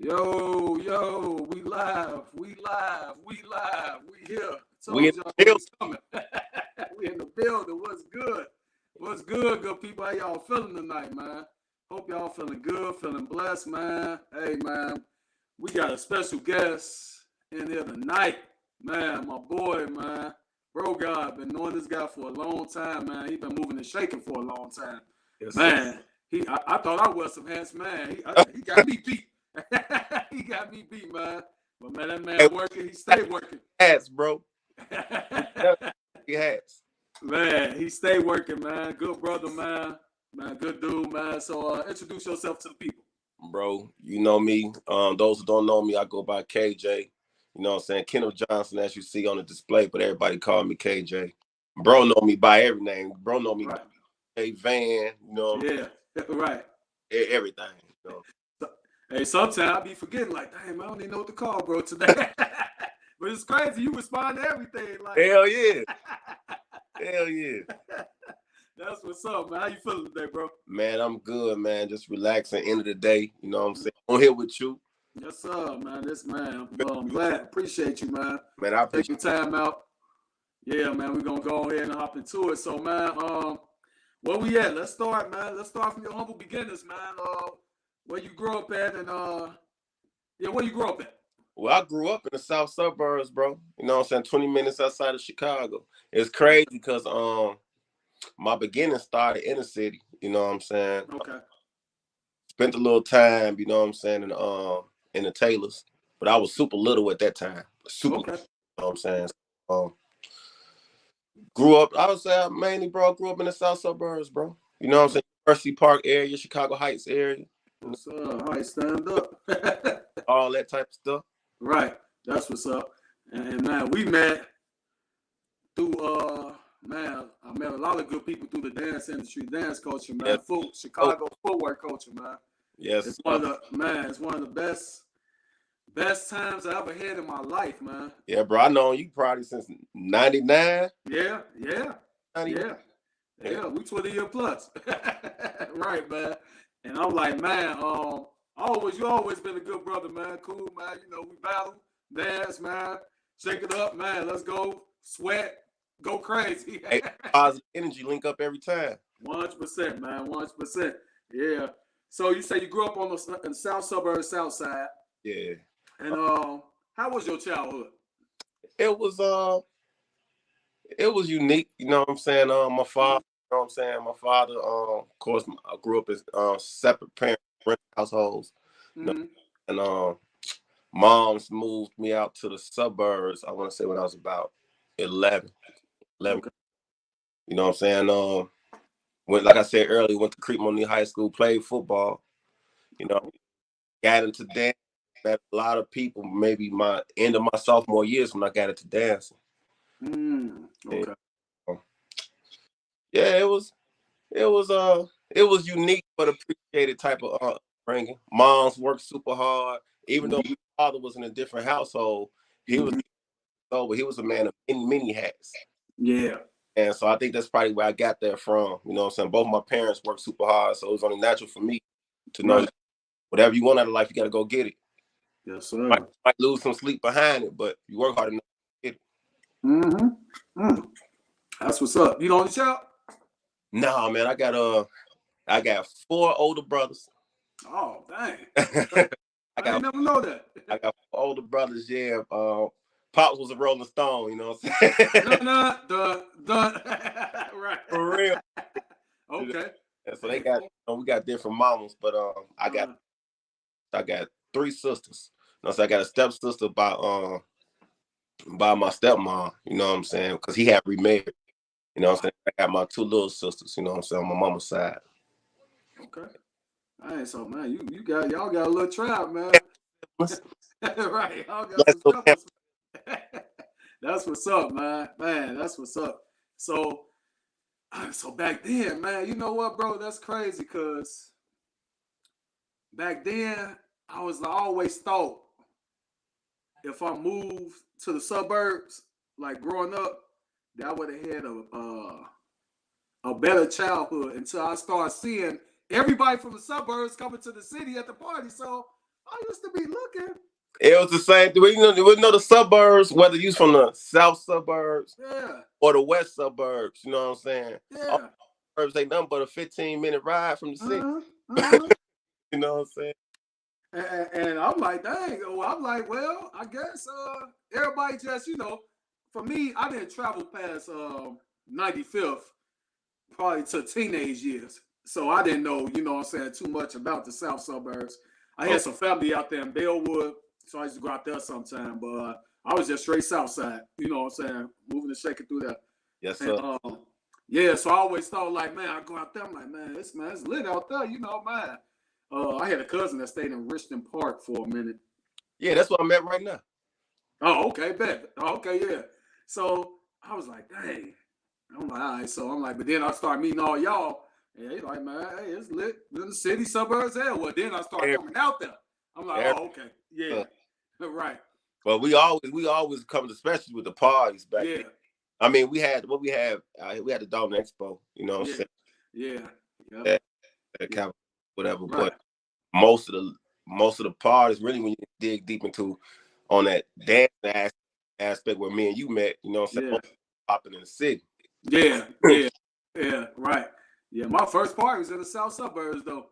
Yo, we live, we here. We Told in y'all the we building. was coming. We in the building. What's good? What's good, good people? How y'all feeling tonight, man? Hope y'all feeling good, feeling blessed, man. Hey, man, we got a special guest in here tonight, man. My boy, man, bro, God, been knowing this guy for a long time, man. He been moving and shaking for a long time, Yes, man. I thought I was some handsome man. He got me beat. He got me beat, man. But man, that man working. He stay working. Hats, bro. He has. Man, he stay working, man. Good brother, man. Man, good dude, man. So introduce yourself to the people. Bro, you know me. Those who don't know me, I go by KJ. You know what I'm saying? Kenneth Johnson, as you see on the display, but everybody call me KJ. Bro know me by every name. Bro know me by a Van, you know. Yeah, right. Everything. You know? Hey, sometimes I be forgetting, like, damn, I don't even know what to call, bro, today. But it's crazy. You respond to everything. Like, hell yeah. Hell yeah. That's what's up, man. How you feeling today, bro? Man, I'm good, man. Just relaxing. End of the day. You know what I'm saying? I'm here with you. Yes, sir, man. I'm glad. Appreciate you, man. Man, I appreciate your time out. Yeah, man. We're going to go ahead and hop into it. So, man, where we at? Let's start, man. Let's start from your humble beginnings, man. Where you grew up at and, where you grew up at? Well, I grew up in the south suburbs, bro. You know what I'm saying? 20 minutes outside of Chicago. It's crazy because my beginning started in the city. You know what I'm saying? Okay. Spent a little time, you know what I'm saying, in the Taylors. But I was super little at that time. Super okay. Little, you know what I'm saying? Grew up, I would say I mainly, bro, grew up in the south suburbs, bro. You know what I'm saying? University Park area, Chicago Heights area. What's up? All right, stand up. All that type of stuff. Right. That's what's up. And man, we met through man, I met a lot of good people through the dance industry, dance culture, man. Yes. Chicago footwork culture, man. Yes. It's one of the best times I ever had in my life, man. Yeah, bro. I know you probably since 99. Yeah. 99. Yeah, we 20 year plus. Right, man. And I'm like, man, you always been a good brother, man. Cool, man. You know, we battle, dance, man. Shake it up, man. Let's go. Sweat. Go crazy. Hey, positive energy link up every time. 100%, man. 100%. Yeah. So you say you grew up on the south suburbs, south side. Yeah. And how was your childhood? It was unique, you know what I'm saying? My father, you know what I'm saying? My father, of course, I grew up in separate parent households. You know? And moms moved me out to the suburbs, I want to say when I was about 11. Okay. You know what I'm saying? When, like I said earlier, went to Creekmore High School, played football, you know, got into dance. Met a lot of people, maybe my end of my sophomore years when I got into dancing. Okay. Yeah, it was unique but appreciated type of upbringing. Moms worked super hard, even though my father was in a different household. He was but he was a man of many hats. Yeah. And so I think that's probably where I got that from. You know what I'm saying? Both my parents worked super hard, so it was only natural for me to know whatever you want out of life, you got to go get it. Yes, sir. Might lose some sleep behind it, but you work hard enough to get it. That's what's up. You the only child? No, man, I got 4 older brothers. Oh, dang. I didn't never know that. I got 4 older brothers, yeah. Pops was a Rolling Stone, you know what I'm saying? Right. For real. Okay. And so we got different mamas, but I got 3 sisters. You know, so I got a stepsister by my stepmom, you know what I'm saying? Because he had remarried. You know what I'm saying? I got my 2 little sisters, you know what I'm saying, on my mama's side. Okay. All right, so man, y'all got a little tribe, man. Right. Y'all got some steppers. That's what's up, man. Man, that's what's up. So back then, man, you know what, bro? That's crazy because back then I always thought if I moved to the suburbs, like growing up, that I would have had a better childhood until I started seeing everybody from the suburbs coming to the city at the party. So I used to be looking. It was the same thing. You know the suburbs, whether you from the south suburbs or the west suburbs. You know what I'm saying? All Yeah. suburbs ain't nothing but a 15-minute ride from the city. You know what I'm saying? And I'm like, dang. Well, I'm like, well, I guess everybody just, for me, I didn't travel past 95th, probably to teenage years. So I didn't know, what I'm saying, too much about the south suburbs. I had some family out there in Bellwood, so I used to go out there sometime. But I was just straight south side, you know what I'm saying, moving and shaking through there. Yes, sir. And, yeah, so I always thought, like, man, I go out there, I'm like, man, it's lit out there, man. I had a cousin that stayed in Richmond Park for a minute. Yeah, that's what I'm at right now. Oh, okay, bet. Oh, okay, yeah. So I was like, dang. I'm like, all right. So I'm like, but then I start meeting all y'all. And they like, man, hey, it's lit in the city, suburbs, hell. Well, then I start coming out there. I'm like, oh, okay. Yeah. Right. Well, we always come to, especially with the parties back then. I mean, we had the Dalton Expo, you know what I'm saying? Yeah. That whatever. Right. But most of the parties, really, when you dig deep into on that dance aspect where me and you met, you know what I'm saying? Popping in the city. Yeah, right. Yeah, my first party was in the south suburbs though.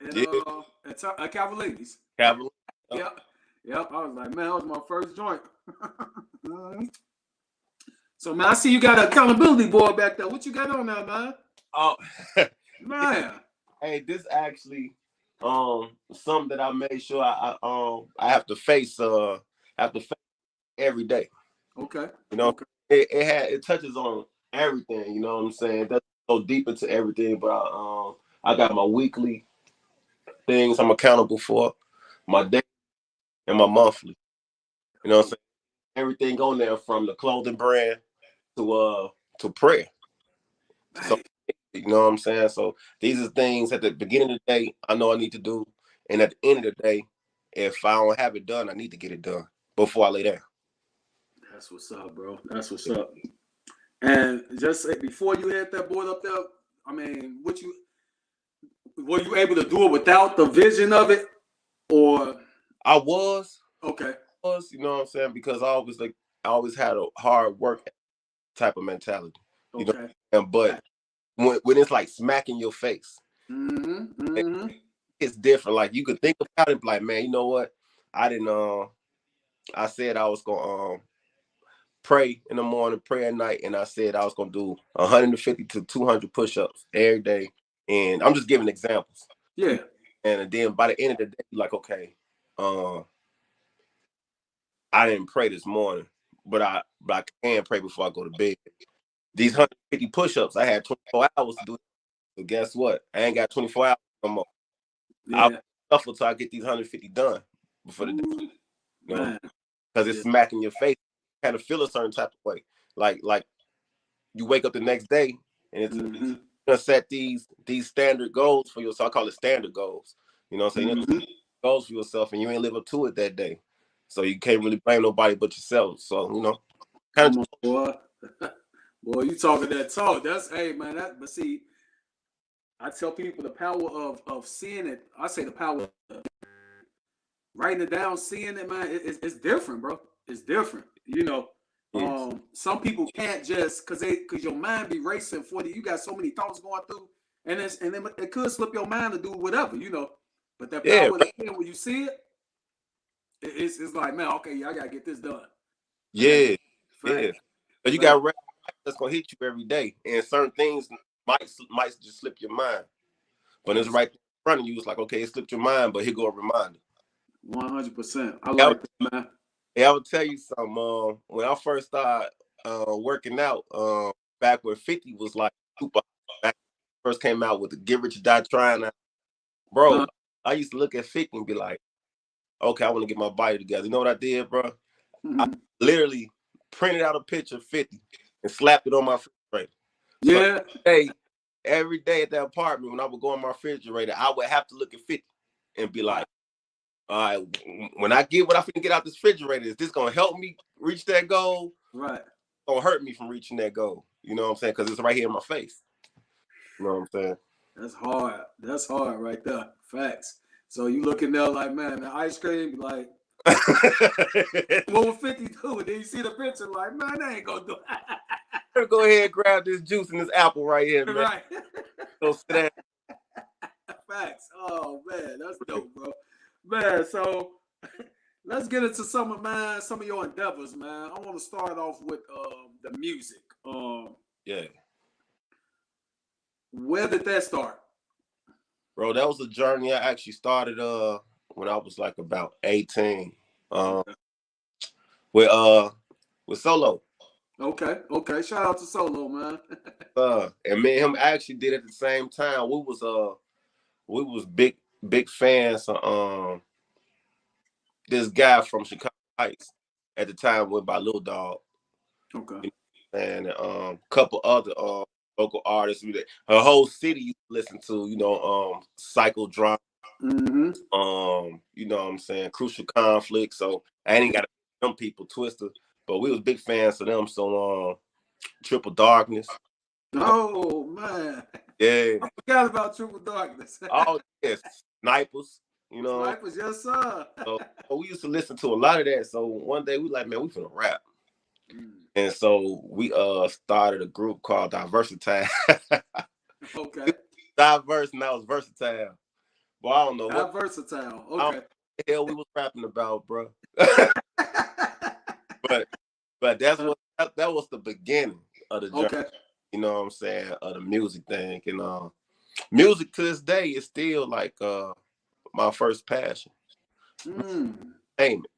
At Cavaliers. Cavaliers. Yep. I was like, man, that was my first joint. So, man, I see you got an accountability board back there. What you got on there, man? Oh, man. Hey, this actually something that I made sure I have to face every day. Okay. You know, it touches on everything. You know what I'm saying? That's so deep into everything. But I got my weekly things I'm accountable for, my day and my monthly. You know what I'm saying? Everything on there from the clothing brand to prayer. So, you know what I'm saying? So these are things at the beginning of the day I know I need to do. And at the end of the day, if I don't have it done, I need to get it done before I lay down. That's what's up, bro. That's what's up. And just before you had that board up there, I mean, were you able to do it without the vision of it? Or I was. Okay. You know what I'm saying? Because I always had a hard work type of mentality. You know, but when it's like smacking your face, it's different. Like you could think about it, like, man, you know what? I said I was gonna pray in the morning, pray at night, and I said I was gonna do 150 to 200 push-ups every day. And I'm just giving examples. Yeah. And then by the end of the day, like, okay, I didn't pray this morning, but I can pray before I go to bed. These 150 push-ups, I had 24 hours to do it. So guess what? I ain't got 24 hours no more. I'll suffer till I get these 150 done before the day. You know? Because it's smacking your face. You kind of feel a certain type of way. Like you wake up the next day and it's gonna set these standard goals for yourself. I call it standard goals. You know what I'm saying? Goals for yourself and you ain't live up to it that day. So you can't really blame nobody but yourself. So, you know. Come on, boy. Boy, you talking that talk. That's man, but see, I tell people the power of seeing it. I say the power of writing it down, seeing it, man, it's different, bro. It's different. You know. Yes. Some people can't just because your mind be racing for you. You got so many thoughts going through, and then it could slip your mind to do whatever, you know. But that power when you see it, it's like, man, okay, I gotta get this done. Yeah. But you got that's gonna hit you every day, and certain things might just slip your mind. But it's right in front of you. It's like, okay, it slipped your mind, but here go a reminder. 100%. I like that, man. Hey, I will tell you something. When I first started working out, back when 50 was like super, back when first came out with the Get Rich or Die Trying, bro, I used to look at 50 and be like, okay, I want to get my body together. You know what I did, bro? I literally printed out a picture of 50 and slapped it on my refrigerator. Yeah. So every day at that apartment, when I would go on my refrigerator, I would have to look at 50 and be like, all right, when I get what I finna get out this refrigerator, is this gonna help me reach that goal? Right. Gonna hurt me from reaching that goal. You know what I'm saying? Because it's right here in my face. You know what I'm saying? That's hard. That's hard right there. Facts. So you looking there like, man, the ice cream, like, what would 50 do? And then you see the picture, like, man, they ain't gonna do it. Go ahead and grab this juice and this apple right here, man. Right. Go sit down. Facts. Oh man, that's dope, bro. Man, so let's get into some of your endeavors, man. I want to start off with the music. Yeah. Where did that start? Bro, that was a journey I actually started when I was like about 18. With Solo. Okay. Shout out to Solo, man. And me and him actually did at the same time. We was big fans of this guy from Chicago Heights at the time, went by Lil Dog. Okay. And a couple other local artists. Her whole city you listen to, Cycle Drama. Mm-hmm. You know what I'm saying, Crucial Conflict. So I ain't got them people twisted, but we was big fans of them. So Triple Darkness. Oh man. Yeah. I forgot about Triple Darkness. Oh yes. Snipers. Snipers, yes, sir. So we used to listen to a lot of that. So one day we like, man, we finna rap. And so we started a group called Diversitile. Okay. Diverse, and that was versatile. Well, I don't know what versatile. Okay. What the hell we was rapping about, bro. but that was the beginning of the journey. Okay. You know what I'm saying? Of the music thing. And music to this day is still like my first passion. Aim it.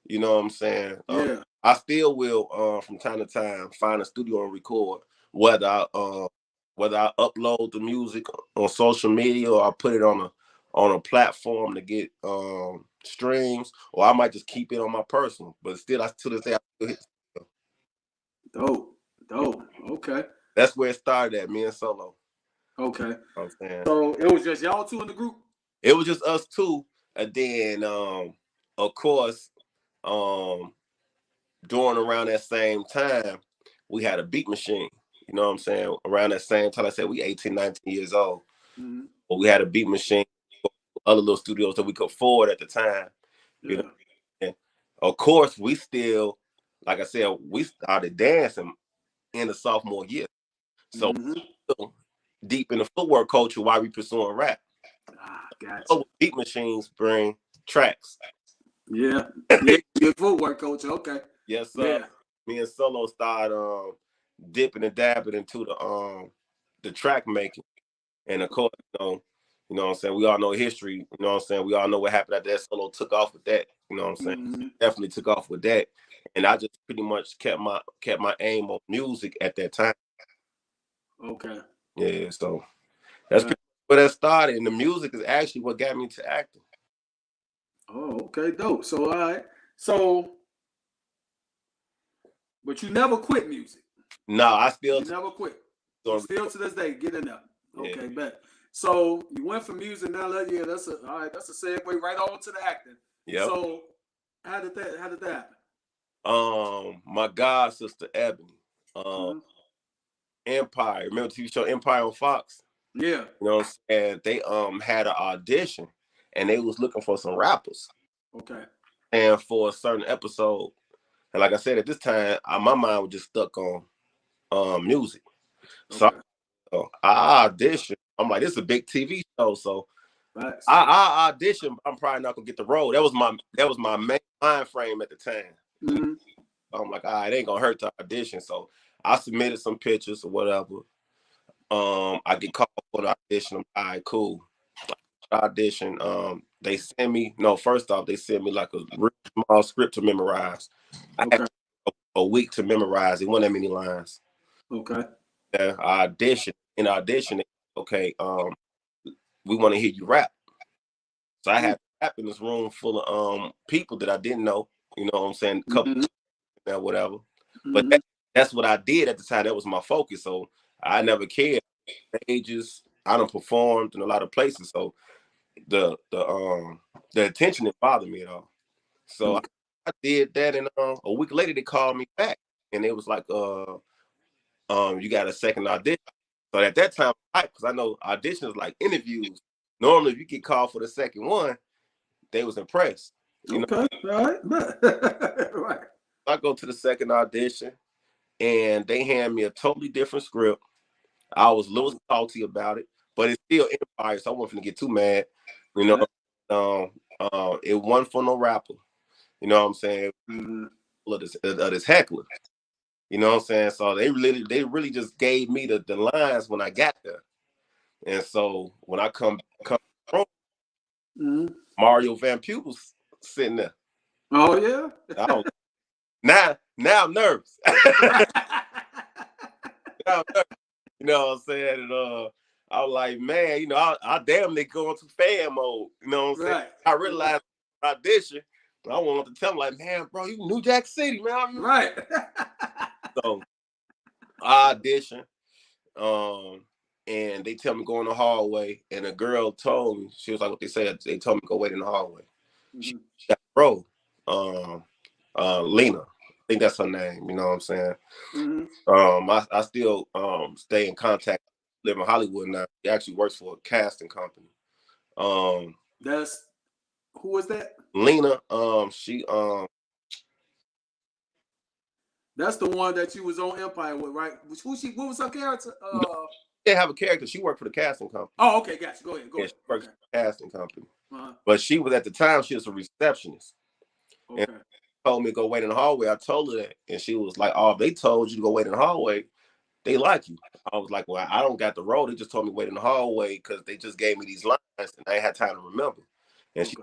You know what I'm saying? Yeah. I still will from time to time find a studio and record, whether I upload the music on social media or I put it on a platform to get streams, or I might just keep it on my personal. But still, to this day, I still hit. Dope. Okay. That's where it started at, me and Solo. Okay. You know what I'm saying? So it was just y'all two in the group? It was just us two. And then, of course, during around that same time, we had a beat machine. You know what I'm saying? Around that same time, I said we 18, 19 years old. Mm-hmm. But we had a beat machine, other little studios that we could afford at the time. Yeah. You know? And of course, we still, like I said, we started dancing in the sophomore year. So still deep in the footwork culture while we pursuing rap. Gotcha. So beat machines bring tracks. Yeah, your footwork culture. Okay. Yes, sir. Yeah. Me and Solo started dipping and dabbing into the track making. And of course, you know what I'm saying? We all know history, you know what I'm saying? We all know what happened after that. Solo took off with that, you know what I'm saying? Definitely took off with that. And I just pretty much kept my aim on music at that time. Okay. Yeah, so that's pretty much where that started. And the music is actually what got me into acting. Oh, okay, dope. So all right. So but you never quit music. No, I still never quit. So still to this day, get in there. Okay, bet. So you went from music now. That's a segue right on to the acting. Yeah. So how did that happen? My god sister Ebony, Empire. Remember the TV show Empire on Fox? Yeah. You know what I'm saying? They had an audition and they was looking for some rappers. Okay. And for a certain episode. And like I said, at this time, my mind was just stuck on music. Okay. So I auditioned. I'm like, this is a big TV show. So I auditioned. I'm probably not gonna get the role. That was my main mind frame at the time. Mm-hmm. I'm like, all right, it ain't gonna hurt to audition. So I submitted some pictures or whatever. I get called for the audition. I'm all right, cool. Audition. They send me. No, first off, they sent me like a real small script to memorize. Okay. I had a week to memorize. It wasn't that many lines. Okay. I auditioned. In audition, okay, we want to hear you rap. So I had to rap in this room full of people that I didn't know. You know what I'm saying? A couple or whatever. But that's what I did at the time. That was my focus. So I never cared. Stages, I done performed in a lot of places. So the attention didn't bother me at all. So I did that, and a week later they called me back, and it was like, you got a second audition. So at that time, because I know auditions like interviews. Normally, if you get called for the second one, they was impressed. You know, Okay, all right, right. I go to the second audition, and they hand me a totally different script. I was a little salty about it, but it's still Empire, so I wasn't finna get too mad. You know, it wasn't for no rapper. You know what I'm saying? Of this heckler. You know what I'm saying? So they really just gave me the lines when I got there. And so when I come home, Mario Van Peebles sitting there. Oh yeah. Now I'm nervous. You know what I'm saying? And I was like, man, you know, I damn near go into fan mode. You know what I'm saying? I realized audition. I wanted to tell him, like, man, bro, you New Jack City, man. Right. So I audition. And they tell me go in the hallway, and a girl told me, she was like, what they said, they told me go wait in the hallway. She got bro, Lena, I think that's her name, you know what I'm saying? I still stay in contact, live in Hollywood now. She actually works for a casting company. That's, who was that? Lena, she that's the one that you was on Empire with, right? What was her character? They have a character. She worked for the casting company. Oh, okay, gotcha. Go ahead. She worked for the casting company. But she was, at the time, she was a receptionist. Okay. And told me to go wait in the hallway. I told her that, and she was like, "Oh, if they told you to go wait in the hallway, they like you." I was like, "Well, I don't got the role. They just told me to wait in the hallway because they just gave me these lines, and I ain't had time to remember." And she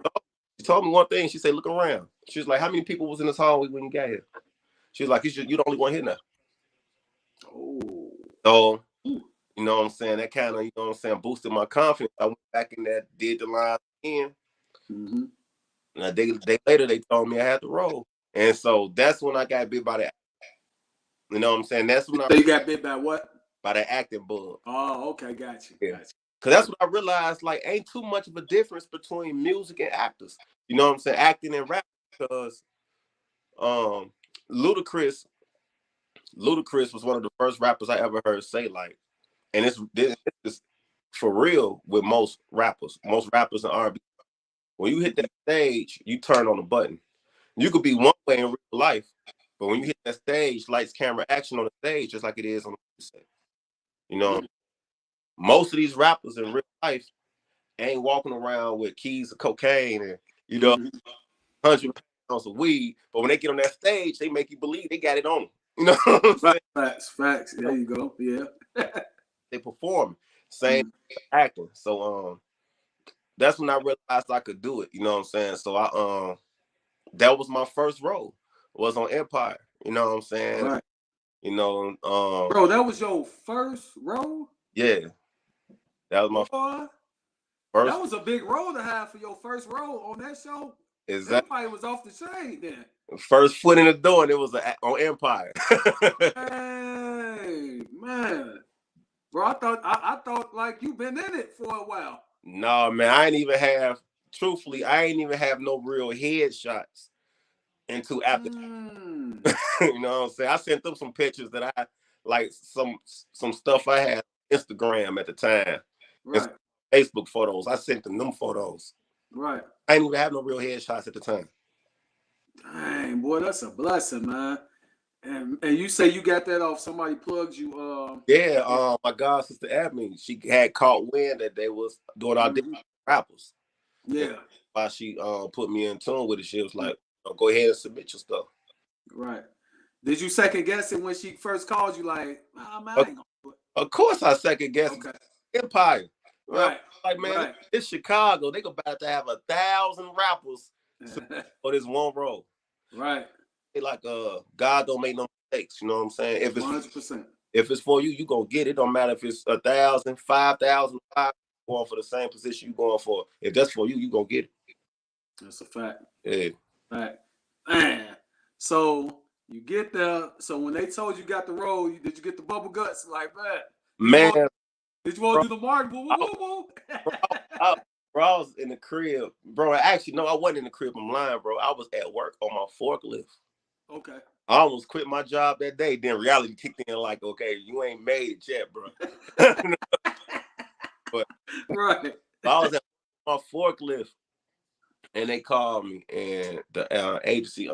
told me one thing. She said, "Look around." She was like, "How many people was in this hallway when you got here?" She was like, "You the only one here now." Oh. So, you know what I'm saying? That kind of, you know what I'm saying, boosted my confidence. I went back in there, did the line again. And a day later, they told me I had the role. And so that's when I got bit by the, you know what I'm saying? That's when you got bit by what? By the acting bug. Oh, okay, got you. Yeah. Because that's what I realized, like, ain't too much of a difference between music and actors. You know what I'm saying? Acting and rap. Because Ludacris was one of the first rappers I ever heard say, like, and it's for real with most rappers in R&B. When you hit that stage, you turn on the button. You could be one way in real life, but when you hit that stage, lights, camera, action on the stage, just like it is on the set. You know, most of these rappers in real life ain't walking around with keys of cocaine and, you know, 100 pounds of weed. But when they get on that stage, they make you believe they got it on them. You know what I'm saying? Facts. There you go. Yeah. They perform. Same acting. So that's when I realized I could do it. You know what I'm saying? So that was my first role. Was on Empire. You know what I'm saying? Right. You know, bro, that was your first role? Yeah. That was my first. That was a big role to have for your first role on that show. Exactly. Empire was off the chain then. First foot in the door, and it was on Empire. Hey, man. Bro, I thought like you've been in it for a while. No, man, I ain't even have no real headshots until after. You know what I'm saying? I sent them some pictures that I like, some stuff I had on Instagram at the time. Right. Facebook photos. I sent them photos. Right. I didn't even have no real headshots at the time. Dang, boy, that's a blessing, man. And you say you got that off somebody plugged you? Yeah, my god sister admin, she had caught wind that they was doing audition rappers. Yeah. Why she put me in tune with it, she was like, oh, go ahead and submit your stuff. Right. Did you second guess it when she first called you? Like, nah, man, I ain't gonna do it. Of course, I second guess. Okay. Empire. Right. Like, man, it's Chicago. They about to have 1,000 rappers for this one role. Right. They like, God don't make no mistakes. You know what I'm saying? If it's 100%. If it's for you, you gonna get it. Don't matter if it's 1,000, 5,000, going for the same position you going for. If that's for you, you gonna get it. That's a fact. Yeah. Fact. Man. So you get there. So when they told you got the role, did you get the bubble guts? Like, man. Did you want to do the Martin? Woo, woo, woo, Bro, I was in the crib. Bro, actually, no, I wasn't in the crib. I'm lying, bro. I was at work on my forklift. Okay. I almost quit my job that day. Then reality kicked in like, okay, you ain't made it yet, bro. But right. I was at my forklift, and they called me, and the agency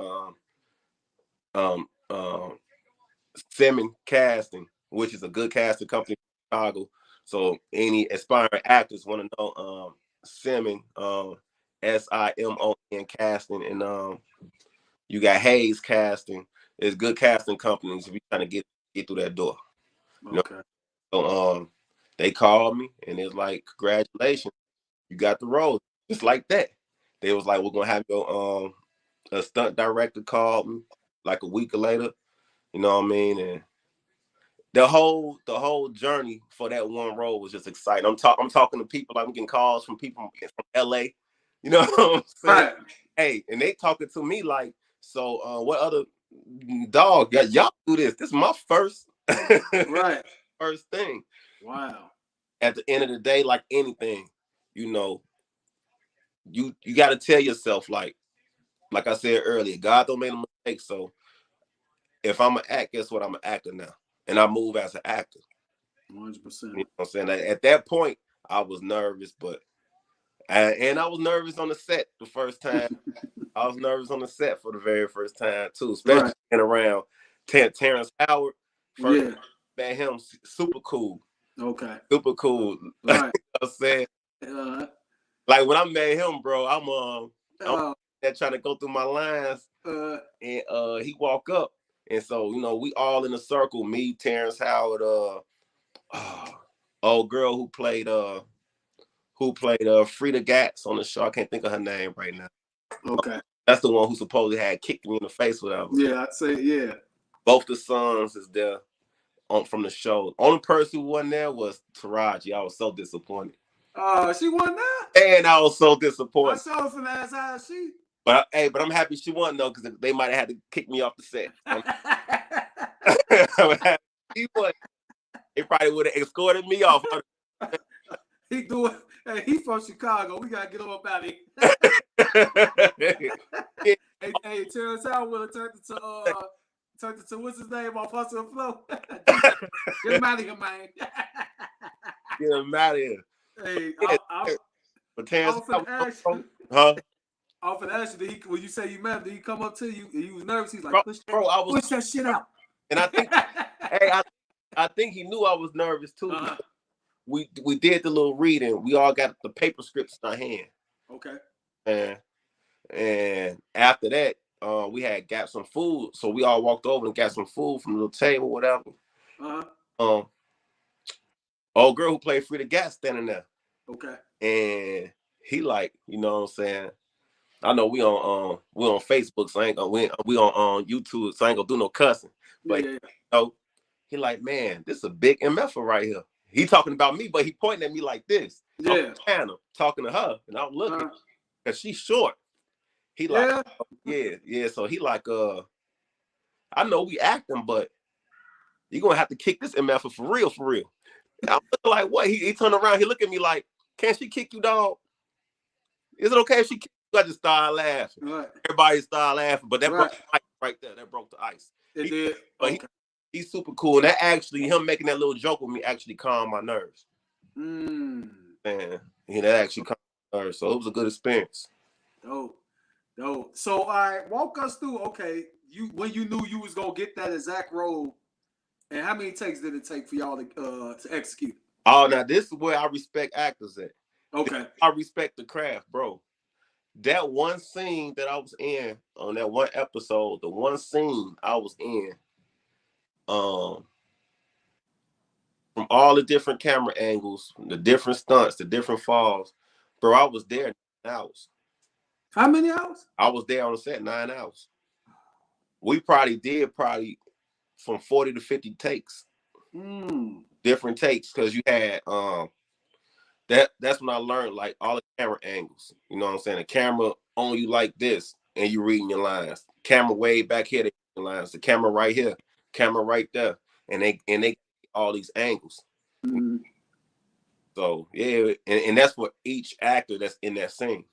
Simmons Casting, which is a good casting company in Chicago. So any aspiring actors want to know Simmons, SIMON Casting, and you got Hayes Casting. It's good casting companies if you're trying to get through that door. Okay. So they called me and it's like, congratulations, you got the role. Just like that. They was like, we're gonna have your a stunt director called me like a week later. You know what I mean? And the whole journey for that one role was just exciting. I'm talking to people, like I'm getting calls from people from LA. You know what I'm saying? Right. Hey, and they talking to me like, so what other dog? Y'all do this. This is my first Right. first thing. Wow. At the end of the day, like anything, you know, you got to tell yourself, like I said earlier, God don't make a mistake. So if I'm an actor, guess what? I'm an actor now, and I move as an actor. 100%. You know what I'm saying? At that point, I was nervous, and I was nervous on the set the first time. I was nervous on the set for the very first time too, especially being around Terrence Howard. First met him, super cool. Okay. Super cool. Right. You know what I'm saying? Like when I met him, bro, I'm trying to go through my lines, and he walk up, and so you know we all in a circle. Me, Terrence Howard, old girl who played Frida Gatz on the show. I can't think of her name right now. Okay. That's the one who supposedly had kicked me in the face, whatever. Yeah, I'd say yeah. Both the sons is there from the show. Only person who wasn't there was Taraji. I was so disappointed. She wasn't there? And I was so disappointed. I saw from that side she. But I'm happy she won though, because they might have had to kick me off the set. He won. They probably would have escorted me off. He from Chicago. We gotta get him up out of here. hey, Terrence Howard would have turned into what's his name off Hustle and Flow. Get him out of here, man. Get him out of here. Hey, but Terrence Howard, huh? Off of that shit, when you say you met him, did he come up to you and you was nervous? He's like, push that shit out. And I think, I think he knew I was nervous too. Uh-huh. We did the little reading. We all got the paper scripts in our hand. Okay. And after that, we had got some food. So we all walked over and got some food from the little table, whatever. Uh-huh. Old girl who played Frida Gatz standing there. Okay. And he like, you know what I'm saying? I know we on Facebook, so I ain't gonna we on YouTube, so I ain't gonna do no cussing. But you know, he like, man, this is a big MF right here. He talking about me, but he pointing at me like this. Yeah. I'm talking to her, and I'm looking because she's short. He like, yeah. So he like, I know we acting, but you're gonna have to kick this MF for real. I'm like, what? He turned around, he look at me like, can she kick you, dog? Is it okay if she kick you? I just started laughing. Right. Everybody started laughing, but that broke the ice right there. That broke the ice. It did. But he's super cool. And that actually, him making that little joke with me actually calmed my nerves. And that actually calmed my nerves. So it was a good experience. Dope. So all right, walk us through, when you knew you was gonna get that exact role, and how many takes did it take for y'all to execute? Oh, now this is where I respect actors at. Okay. I respect the craft, bro. That one scene that I was in on that one episode, the one scene I was in, from all the different camera angles, the different stunts, the different falls, bro, I was there 9 hours. How many hours? I was there on the set 9 hours. We probably did from 40 to 50 takes. Different takes, because you had that's when I learned like all the camera angles. You know what I'm saying? The camera on you like this, and you reading your lines. Camera way back here, they reading lines. The camera right here, camera right there, and they all these angles. So yeah, and that's for each actor that's in that scene.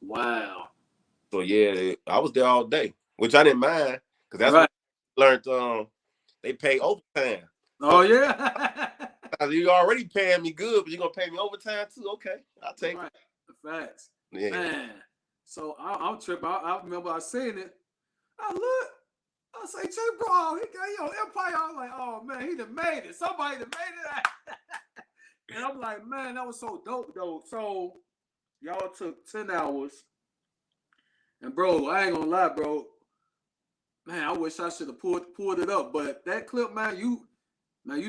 Wow. So yeah, I was there all day, which I didn't mind, because that's what I learned. They pay overtime. Oh yeah. You already paying me good, but you're gonna pay me overtime too. Okay, I'll take it. Facts. Yeah. Man. So I'm tripping. I remember I seen it. I look. I say, Jay Bro, he got Empire. I was like, oh man, he done made it. Somebody done made it. And I'm like, man, that was so dope, though. So y'all took 10 hours. And bro, I ain't gonna lie, bro. Man, I wish I should have pulled it up. But that clip, man, you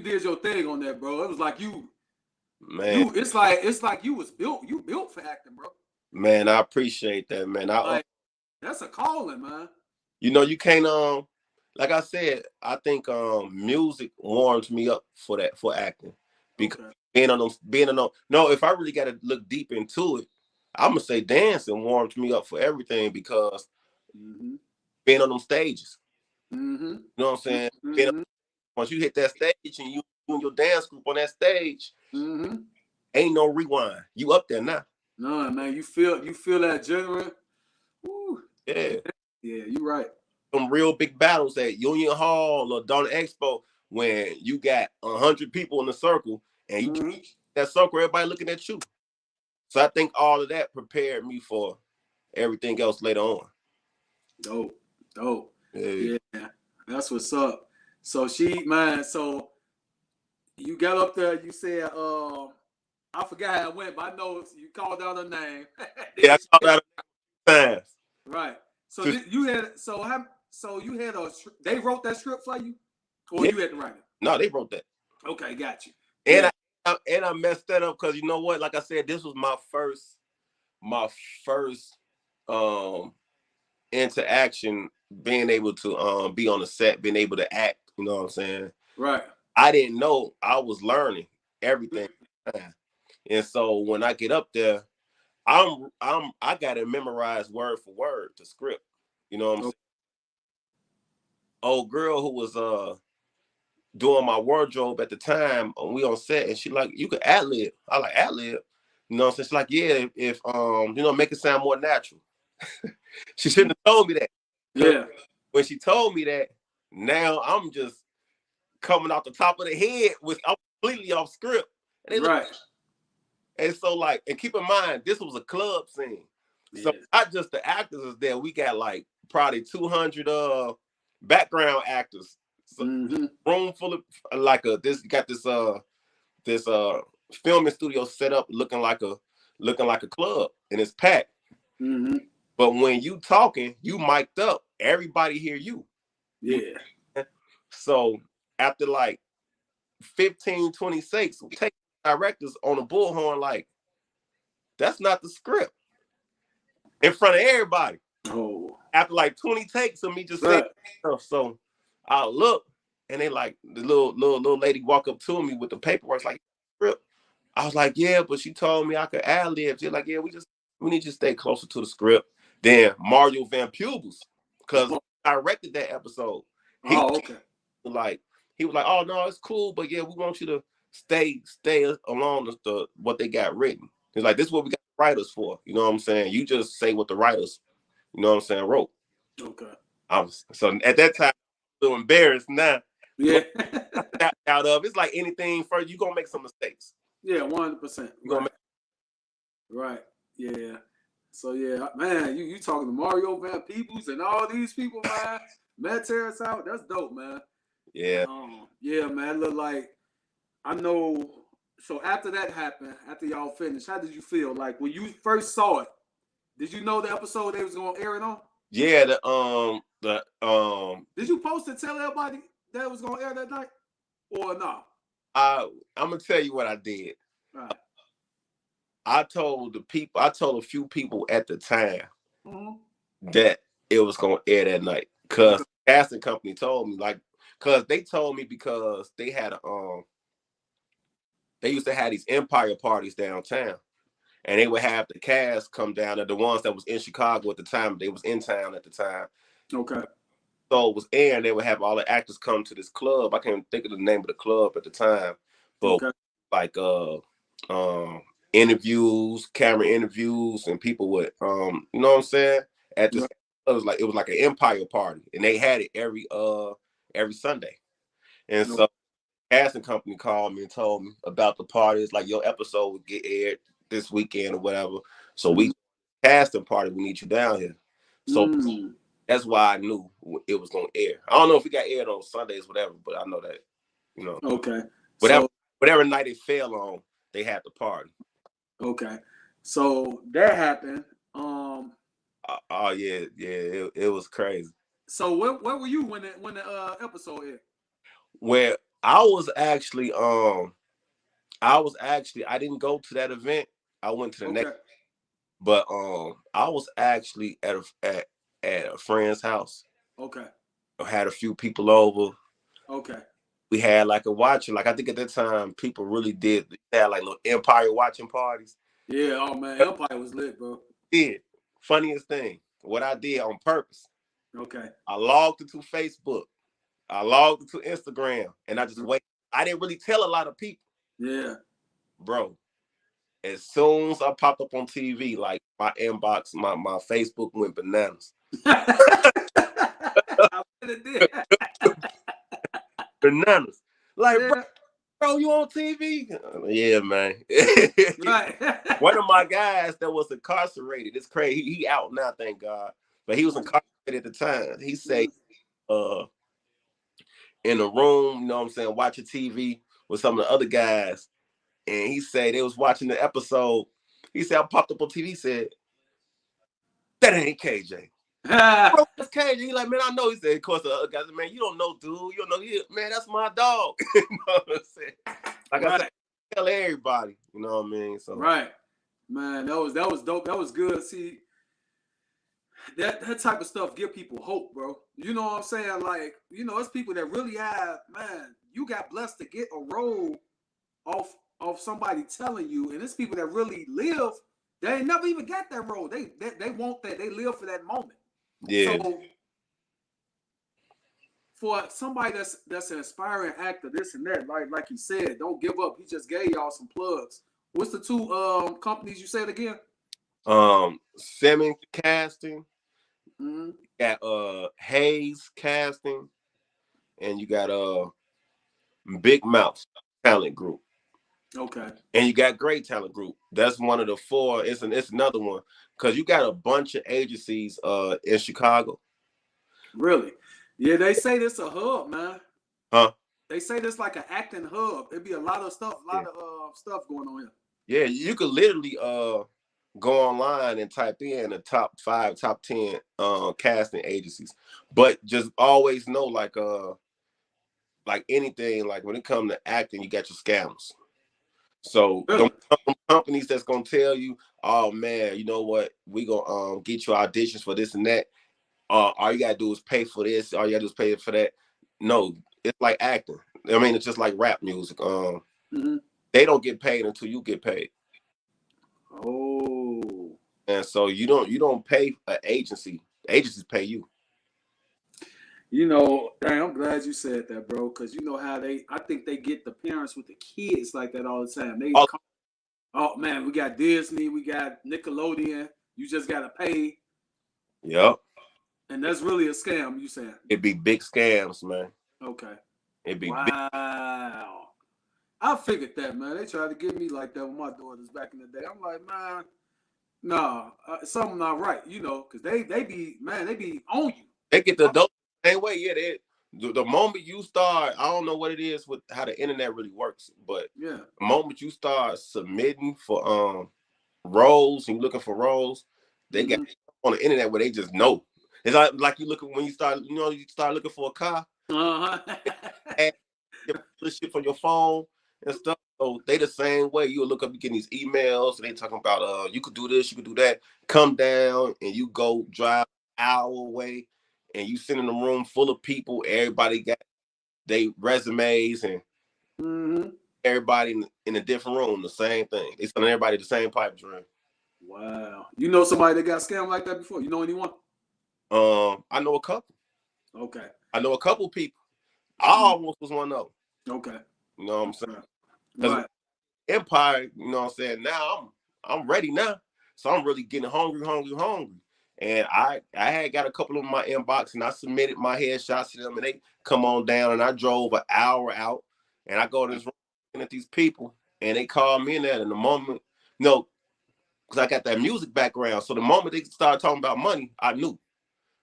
did your thing on that, bro. It was like Man. it's like you built for acting, bro. Man, I appreciate that, man. Like, that's a calling, man. You know, you can't like I said, I think music warms me up for acting. Because being on them, no, if I really gotta look deep into it, I'm gonna say dancing warms me up for everything because being on them stages. You know what I'm saying? Once you hit that stage and you and your dance group on that stage, ain't no rewind. You up there now. No, man, you feel that genuine. Woo. Yeah. Yeah, you're right. Some real big battles at Union Hall or Donna Expo when you got 100 people in the circle and you that circle, everybody looking at you. So I think all of that prepared me for everything else later on. Dope. Yeah, that's what's up. So so you got up there, you said, I forgot how it went, but I know you called out her name. Yeah, I called out times. Right. So you had they wrote that script for you, or you had to write it? No, they wrote that. Okay, got you. And I messed that up because you know what? Like I said, this was my first interaction, being able to be on the set, being able to act. You know what I'm saying? Right. I didn't know. I was learning everything, and so when I get up there, I gotta memorize word for word the script. You know what I'm saying? Old girl who was doing my wardrobe at the time, we on set, and she like, you could ad lib. I like ad lib. You know what I'm saying? She's like, yeah, if make it sound more natural. She shouldn't have told me that. Yeah. When she told me that, now I'm just coming off the top of the head I'm completely off script. And right. And so like, and keep in mind, this was a club scene. Yeah. So not just the actors is there. We got like probably 200 background actors. So room full of like this filming studio set up looking like a club, and it's packed. But when you talking, you mic'd up, everybody hear you. Yeah. So after like 15, 26, take directors on a bullhorn like, that's not the script. In front of everybody. Oh. After like 20 takes of me just saying stuff. So I look, and they like, the little lady walk up to me with the paperwork, like, script. I was like, yeah, but she told me I could ad lib. She's like, yeah, we need to stay closer to the script. Then Mario Van Peebles, because I directed that episode. He was like, oh no, it's cool, but yeah, we want you to stay along what they got written. He's like, this is what we got writers for. You know what I'm saying? You just say what the writers, you know what I'm saying, wrote. Okay. So at that time, I'm a little embarrassed now. Yeah. Out of it's like anything first, you're gonna make some mistakes. Yeah, 100%. Right. Yeah. So yeah, man, you talking to Mario Van Peebles and all these people, man. Matt Terrace out. That's dope, man. Yeah. Yeah, man. Look like I know. So after that happened, after y'all finished, how did you feel? Like when you first saw it, did you know the episode they was gonna air it on? Yeah. Did you post and tell everybody that it was gonna air that night, or no? I'm gonna tell you what I did. Right. I told a few people at the time that it was gonna air that night, because the casting company told me, because they had they used to have these Empire parties downtown, and they would have the cast come down, and the ones that was in Chicago at the time, they was in town at the time. Okay. So it was airing, they would have all the actors come to this club. I can't think of the name of the club at the time, but like interviews, camera interviews, and people would you know what I'm saying? At this, it was like an Empire party, and they had it every Sunday. And so casting company called me and told me about the party. It's like, your episode would get aired this weekend or whatever. So we casting party. We need you down here. So that's why I knew it was gonna air. I don't know if it got aired on Sundays, whatever, but I know that, you know. Okay. Whatever night it fell on, they had the party. Okay. So that happened. Oh yeah, it was crazy. So where were you when the episode aired? Where I was actually I didn't go to that event. I went to the next, but I was actually at a friend's house. Okay. I had a few people over. Okay. We had like a watching, like I think at that time people really did had like little Empire watching parties. Yeah, oh man, Empire was lit, bro. Yeah. Funniest thing, what I did on purpose. Okay. I logged into Facebook. I logged into Instagram, and I just wait. I didn't really tell a lot of people. Yeah. Bro, as soon as I popped up on TV, like my inbox, my Facebook went bananas. I bet it did. Bananas. Like, yeah. bro, you on TV? Yeah, man. Right. One of my guys that was incarcerated, it's crazy. He out now, thank God. But he was incarcerated at the time. He said, in a room, you know what I'm saying, watching TV with some of the other guys. And he said they was watching the episode. He said, I popped up on TV, said, that ain't KJ. Bro, that's KJ. He like, man, I know. He said, of course, the other guys, man, you don't know, dude. You don't know. Man, that's my dog. You know what I'm saying? Like I said, tell everybody. You know what I mean? So right. Man, that was dope. That was good. See, that type of stuff give people hope, bro. You know what I'm saying? Like, you know, it's people that really have, man, you got blessed to get a role off somebody telling you, and it's people that really live. They ain't never even got that role. They want that. They live for that moment. Yeah. So for somebody that's an inspiring actor, this and that, like he said, don't give up. He just gave y'all some plugs. What's the two companies you said again? Simmons Casting. You got Hayes Casting, and you got Big Mouth Talent Group. Okay. And you got Great Talent Group. That's one of the four. It's another one because you got a bunch of agencies in Chicago. Really? Yeah, they say this a hub, man. Huh? They say this like an acting hub. It'd be a lot of stuff, stuff going on here. Yeah, you could literally go online and type in the top 5, top 10 casting agencies. But just always know like anything, like when it comes to acting, you got your scams. So really? Them companies that's gonna tell you, oh man, you know what, we gonna get you auditions for this and that. All you gotta do is pay for this, all you gotta do is pay for that. No, it's like acting. I mean, it's just like rap music. They don't get paid until you get paid. Oh. And so you don't pay an agency. The agencies pay you. You know, dang, I'm glad you said that, bro, because you know how I think they get the parents with the kids like that all the time. Oh man, we got Disney, we got Nickelodeon. You just gotta pay. Yep. And that's really a scam, you saying? It'd be big scams, man. Okay. It'd be big. I figured that, man. They tried to get me like that with my daughters back in the day. I'm like, man, nah, something not right, you know, because they be on you. They get the adult same way, yeah. The moment you start, I don't know what it is with how the internet really works, but yeah, the moment you start submitting for roles and looking for roles, they get on the internet where they just know. It's like you look when you start looking for a car. And you put shit from your phone and stuff. So they the same way. You'll look up, you getting these emails, and they talking about you could do this, you could do that. Come down and you go drive an hour away, and you sit in a room full of people. Everybody got their resumes and everybody in a different room, the same thing. They sending everybody the same pipe dream. Wow. You know somebody that got scammed like that before? You know anyone? I know a couple. Okay. I know a couple people. I almost was one of them. Okay. You know what I'm saying? Right. Empire, you know what I'm saying? Now I'm ready now. So I'm really getting hungry. And I had got a couple of my inbox and I submitted my headshots to them and they come on down and I drove an hour out and I go to this room looking at these people and they call me in there in the moment. No, because I got that music background. So the moment they started talking about money, I knew,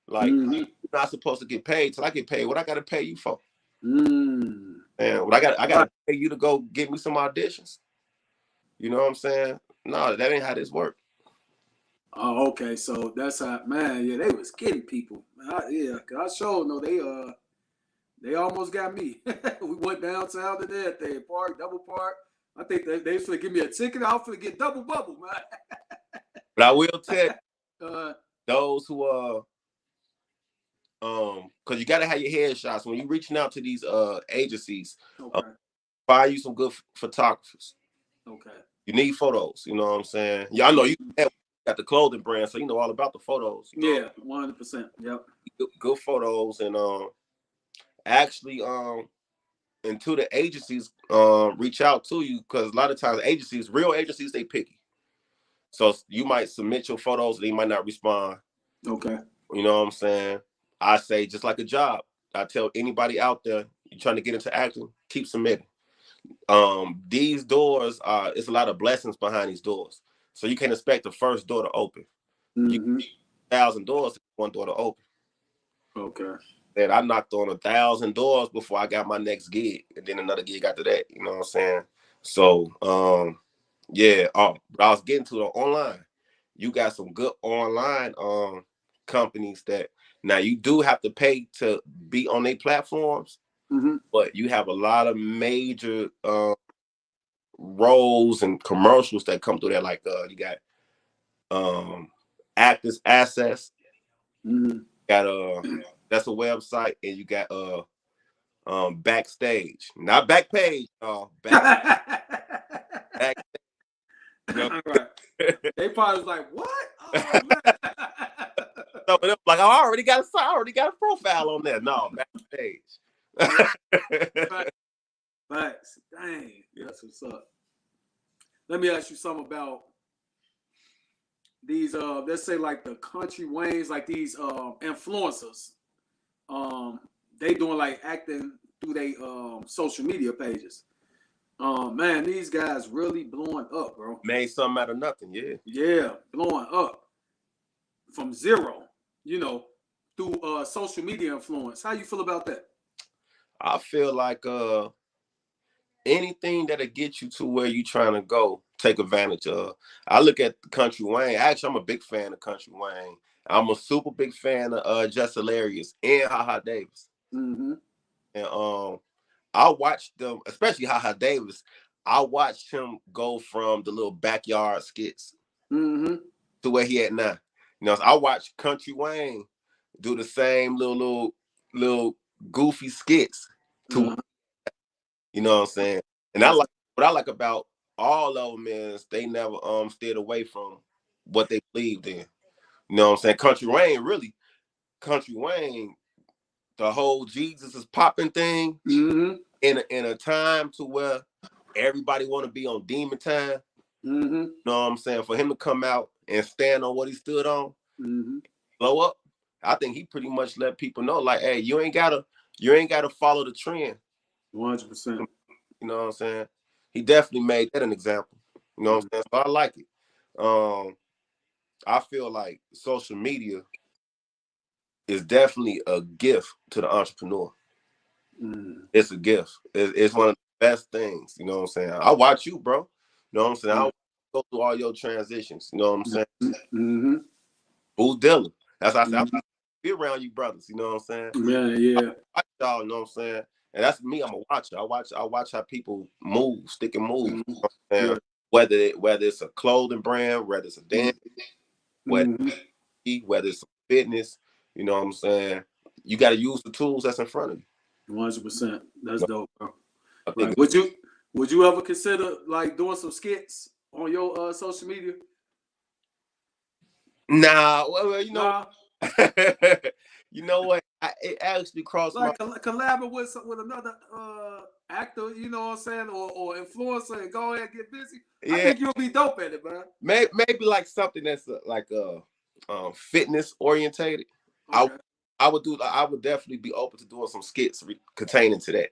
like, you're not supposed to get paid till I get paid. What I got to pay you for? And what I got to pay you to go get me some auditions. You know what I'm saying? No, that ain't how this works. Oh, okay. So that's how, man. Yeah, they was getting people. Cause I sure know they almost got me. We went downtown to that they park, double park. I think they was gonna give me a ticket. I was gonna get double bubble, man. But I will tell those who because you gotta have your headshots when you're reaching out to these agencies. Okay. Find you some good photographers. Okay. You need photos. You know what I'm saying? Yeah, I know you got the clothing brand, so you know all about the photos. You know? Yeah, 100%. Yep. Good photos and actually into the agencies reach out to you because a lot of times real agencies, they picky. So you might submit your photos, they might not respond. Okay. You know what I'm saying? I say just like a job. I tell anybody out there you're trying to get into acting, keep submitting. These doors it's a lot of blessings behind these doors. So you can't expect the first door to open. You 1,000 doors, one door to open. Okay. And I knocked on 1,000 doors before I got my next gig, and then another gig after that. You know what I'm saying? So, yeah. I was getting to the online. You got some good online companies that now you do have to pay to be on their platforms, but you have a lot of major roles and commercials that come through there. Like you got Actors Access. Got that's a website, and you got Backstage, not Backpage, backstage. You know? Right. They probably was like, what? Oh man. So like I already got a profile on there. No, Backstage. Facts. Dang, that's what's up. Let me ask you something about these let's say like the country ways, like these influencers. They doing like acting through their social media pages. Man, these guys really blowing up, bro. Made something out of nothing, yeah. Yeah, blowing up from zero, through social media influence. How you feel about that? I feel like anything that'll get you to where you trying to go, take advantage of. I look at Country Wayne. Actually, I'm a big fan of Country Wayne. I'm a super big fan of Just Hilarious and HaHa Davis. And I watched them, especially HaHa Davis. I watched him go from the little backyard skits to where he at now. So I watched Country Wayne do the same little goofy skits to, you know what I'm saying? And what I like about all of them is they never steered away from what they believed in. You know what I'm saying? Country Wayne, the whole Jesus is popping thing in a time to where everybody want to be on demon time. You know what I'm saying? For him to come out and stand on what he stood on, blow up. I think he pretty much let people know, like, hey, you ain't gotta follow the trend. 100%. You know what I'm saying? He definitely made that an example. You know what I'm saying? So I like it. I feel like social media is definitely a gift to the entrepreneur. It's a gift. It's one of the best things. You know what I'm saying? I watch you, bro. You know what I'm saying? I go through all your transitions. You know what I'm saying? Who's dealing? That's how I say. I be around you brothers. You know what I'm saying? Yeah. I watch y'all. You know what I'm saying? And that's me. I'm a watcher. I watch how people move, stick and move. You know what I'm saying? Whether it's a clothing brand, whether it's a dance, whether it's fitness. You know what I'm saying? You got to use the tools that's in front of you. 100%. That's dope, bro. Right. Would you ever consider like doing some skits on your social media? Nah, well, you know, you know what? It actually crossed like collaborate with another actor, you know what I'm saying, or influencer, and go ahead and get busy. Yeah. I think you'll be dope at it, man. Maybe like something that's like fitness orientated. Okay. I would definitely be open to doing some skits containing to that.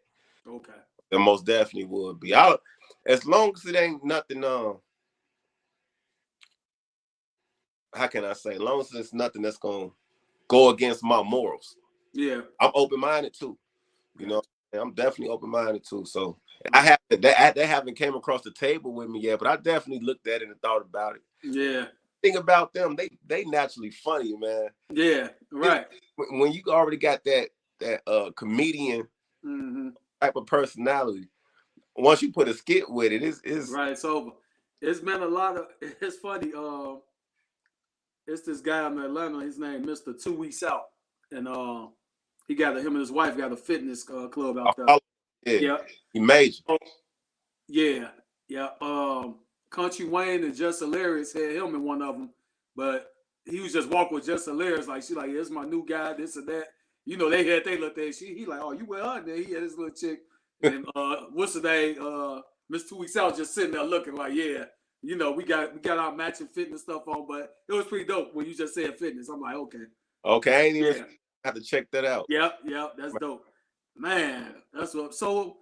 Okay. It most definitely would be. As long as it ain't nothing how can I say? As long as it's nothing that's gonna go against my morals. Yeah. I'm open-minded too. You know, I'm definitely open-minded too. So Right. I have they haven't came across the table with me yet, but I definitely looked at it and thought about it. Yeah. Thing about them, they naturally funny, man. Yeah. Right. When you already got that comedian type of personality, once you put a skit with it, it's right. It's over. It's been a lot of. It's funny. It's this guy in Atlanta. His name Mr. 2 Weeks Out, and he got him and his wife got a fitness club out there. Yeah, he major. Yeah, yeah. Country Wayne and Just Hilarious had him in one of them, but he was just walking with Just Hilarious. Like, she like, "It's my new guy, this and that." You know, they looked at. He like, "Oh, you with her?" And then he had this little chick, and what's the name? Miss 2 Weeks Out just sitting there looking like, "Yeah, you know, we got our matching fitness stuff on." But it was pretty dope when you just said fitness. I'm like, okay, I ain't even have to check that out. Yep, that's dope, man. That's what. So,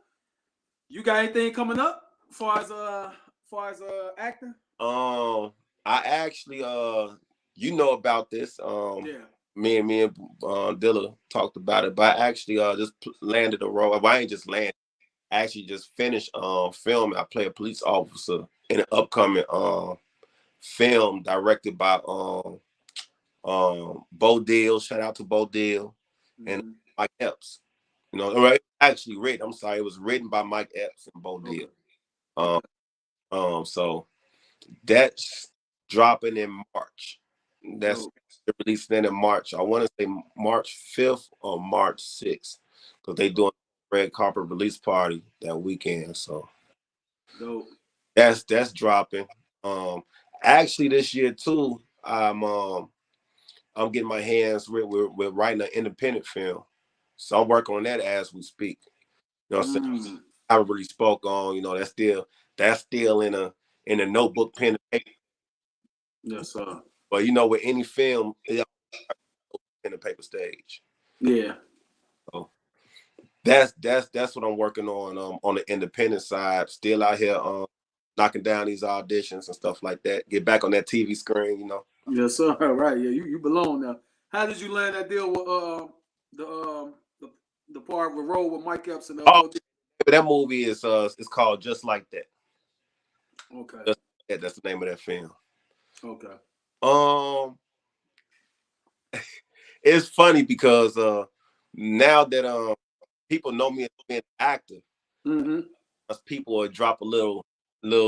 you got anything coming up as far as acting? I actually you know about this. Yeah. Me and Dilla talked about it, but I actually just landed a role. Well, I ain't just landed. I actually just finished filming. I play a police officer in an upcoming film directed by Bo Deal. Shout out to Bo Deal and Mike Epps. You know, right? Actually written. I'm sorry, it was written by Mike Epps and Bo Deal. So that's dropping in March. That's releasing in March. I want to say March 5th or March 6th, because they doing a red carpet release party that weekend. So dope. That's dropping. Actually this year too, I'm getting my hands with writing an independent film. So I'm working on that as we speak. You know what I'm saying? I haven't really spoke on, you know, that's still in a notebook, pen and paper. Yes, sir. But you know, with any film, it's in the paper stage. Yeah. So that's what I'm working on the independent side. Still out here knocking down these auditions and stuff like that. Get back on that TV screen, you know. Yes, sir. Right. Yeah, you belong now. How did you land that deal with the part with role with Mike Epps and that movie is it's called Just Like That. Okay. That's the name of that film. Okay. It's funny because now that people know me as being an actor, people will drop a little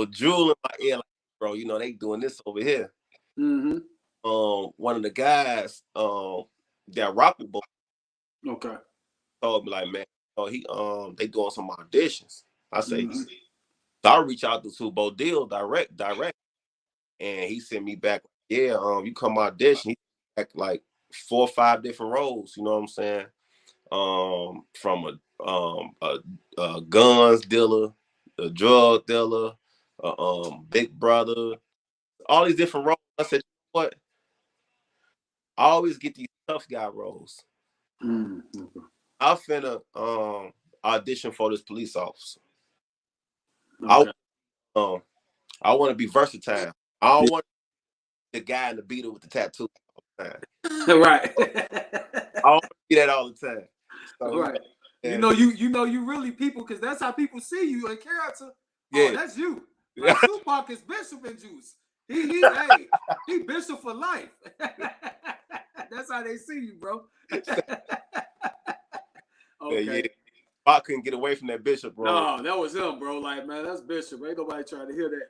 jewel in my ear, like, bro, you know, they doing this over here. One of the guys that rock with Bo, told me like, man, they doing some auditions. I say, so I reach out to Bo Deal direct, and he sent me back, yeah, you come audition. He back like 4 or 5 different roles. You know what I'm saying? From a guns dealer, a drug dealer, big brother, all these different roles. I said, what? I always get these tough guy roles. I finna audition for this police officer. I want to be versatile. I don't want the guy in the beater with the tattoo all the time. Right. I don't be that all the time. So, right. You know, you really people, because that's how people see you in character. Yeah. Oh, that's you. Like Tupac is Bishop in Juice. He Bishop for life. That's how they see you, bro. Okay. Yeah. I couldn't get away from that Bishop, bro. No, that was him, bro. Like, man, that's Bishop. Ain't nobody trying to hear that.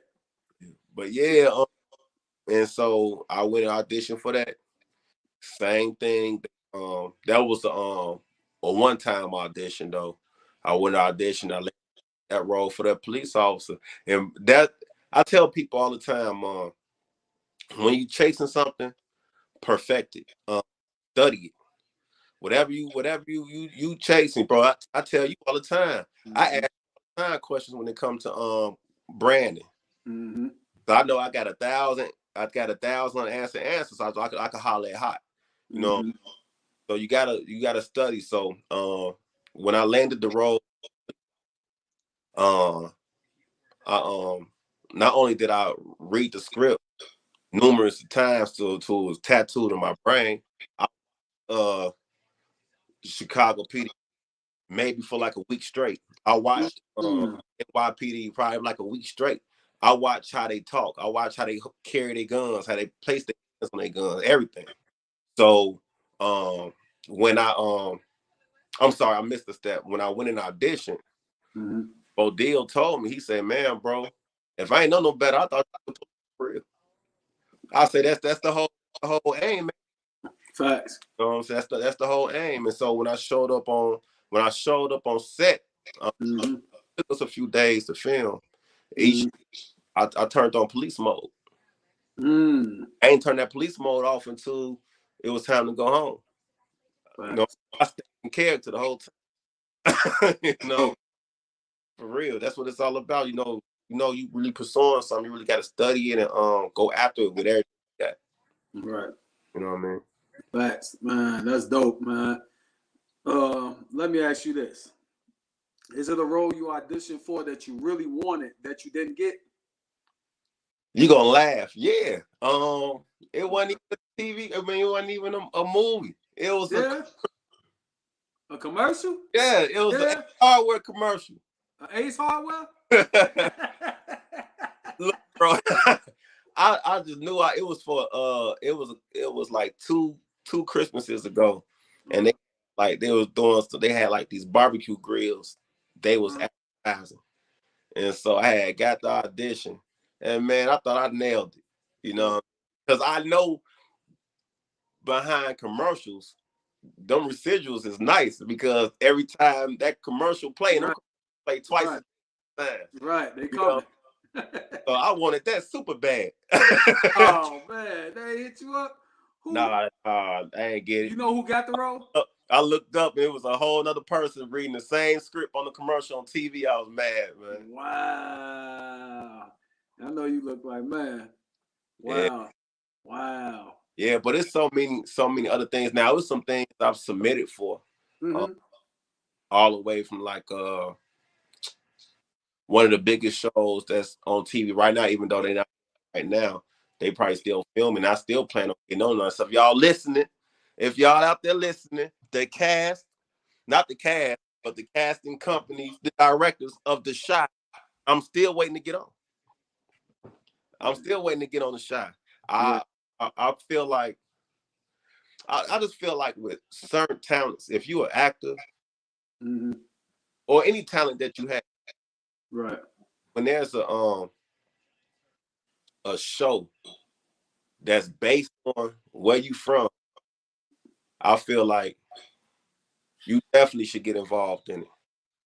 But yeah, and so I went and auditioned for that. Same thing. That was a one-time audition though. I went to audition. I let that role for that police officer, and that I tell people all the time. When you chasing something, perfect it. Study it. Whatever you chasing, bro. I tell you all the time. I ask all the time questions when it comes to branding. So I know I got 1,000. I got 1,000 unanswered answers. So I could holler at Hot. You know. So you gotta study. So when I landed the role, I not only did I read the script, numerous times to it was tattooed in my brain. Chicago PD maybe for like a week straight. I watched NYPD probably like a week straight. I watch how they talk. I watch how they carry their guns, how they place their guns on their guns, everything. So when I'm sorry, I missed a step. When I went in audition, Bodil told me, he said, "Man, bro, if I ain't know no better, I thought I could put for real." I said, "That's the whole aim, man." Facts. You know what I'm saying? That's the whole aim. And so when I showed up on set, it took us a few days to film. I turned on police mode. I ain't turned that police mode off until it was time to go home. Facts. You know, I stayed in character the whole time. You know, for real. That's what it's all about. You know, you really pursuing something, you really got to study it and go after it with everything you got. Right. You know what I mean? Facts, man. That's dope, man. Let me ask you this. Is it a role you auditioned for that you really wanted that you didn't get? You gonna laugh. Yeah. It wasn't even a TV. I mean, it wasn't even a movie. It was a commercial? Yeah, it was an hardware commercial. Ace Hardware? Look, bro. I just knew it was for it was like two Christmases ago, and they was doing, so they had like these barbecue grills they was advertising, and so I had got the audition, and man, I thought I nailed it, you know, because I know behind commercials, them residuals is nice because every time that commercial play, and play twice as time. Right, they coming. So I wanted that super bad. Oh man, they hit you up? Who? Nah, I ain't get it. You know who got the role? I looked up and it was a whole other person reading the same script on the commercial on TV. I was mad, man. Wow. I know you look like, man. Wow. Yeah. Wow. Yeah, but it's so many other things. Now, it was some things I've submitted for. All the way from like one of the biggest shows that's on TV right now, even though they're not right now, they probably still filming. I still plan on getting on that stuff. Y'all listening, if y'all out there listening, the cast, not the cast, but the casting companies, the directors of The Shot, I'm still waiting to get on. I'm still waiting to get on The Shot. I feel like, I just feel like with certain talents, if you're an actor or any talent that you have, right, when there's a show that's based on where you from, I feel like you definitely should get involved in it.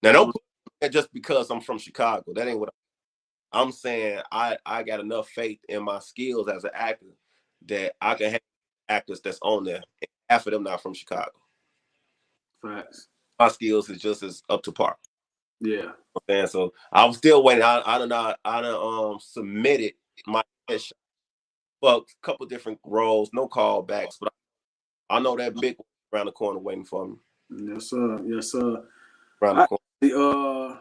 Now, don't put that just because I'm from Chicago. That ain't what I'm saying. I got enough faith in my skills as an actor that I can have actors that's on there. And half of them not from Chicago. Facts. My skills is just as up to par. Yeah. Okay, so I'm still waiting. I done submitted my headshot for a couple different roles, no callbacks, but I know that big one around the corner waiting for me. Yes, sir. Yes, sir. Around the corner.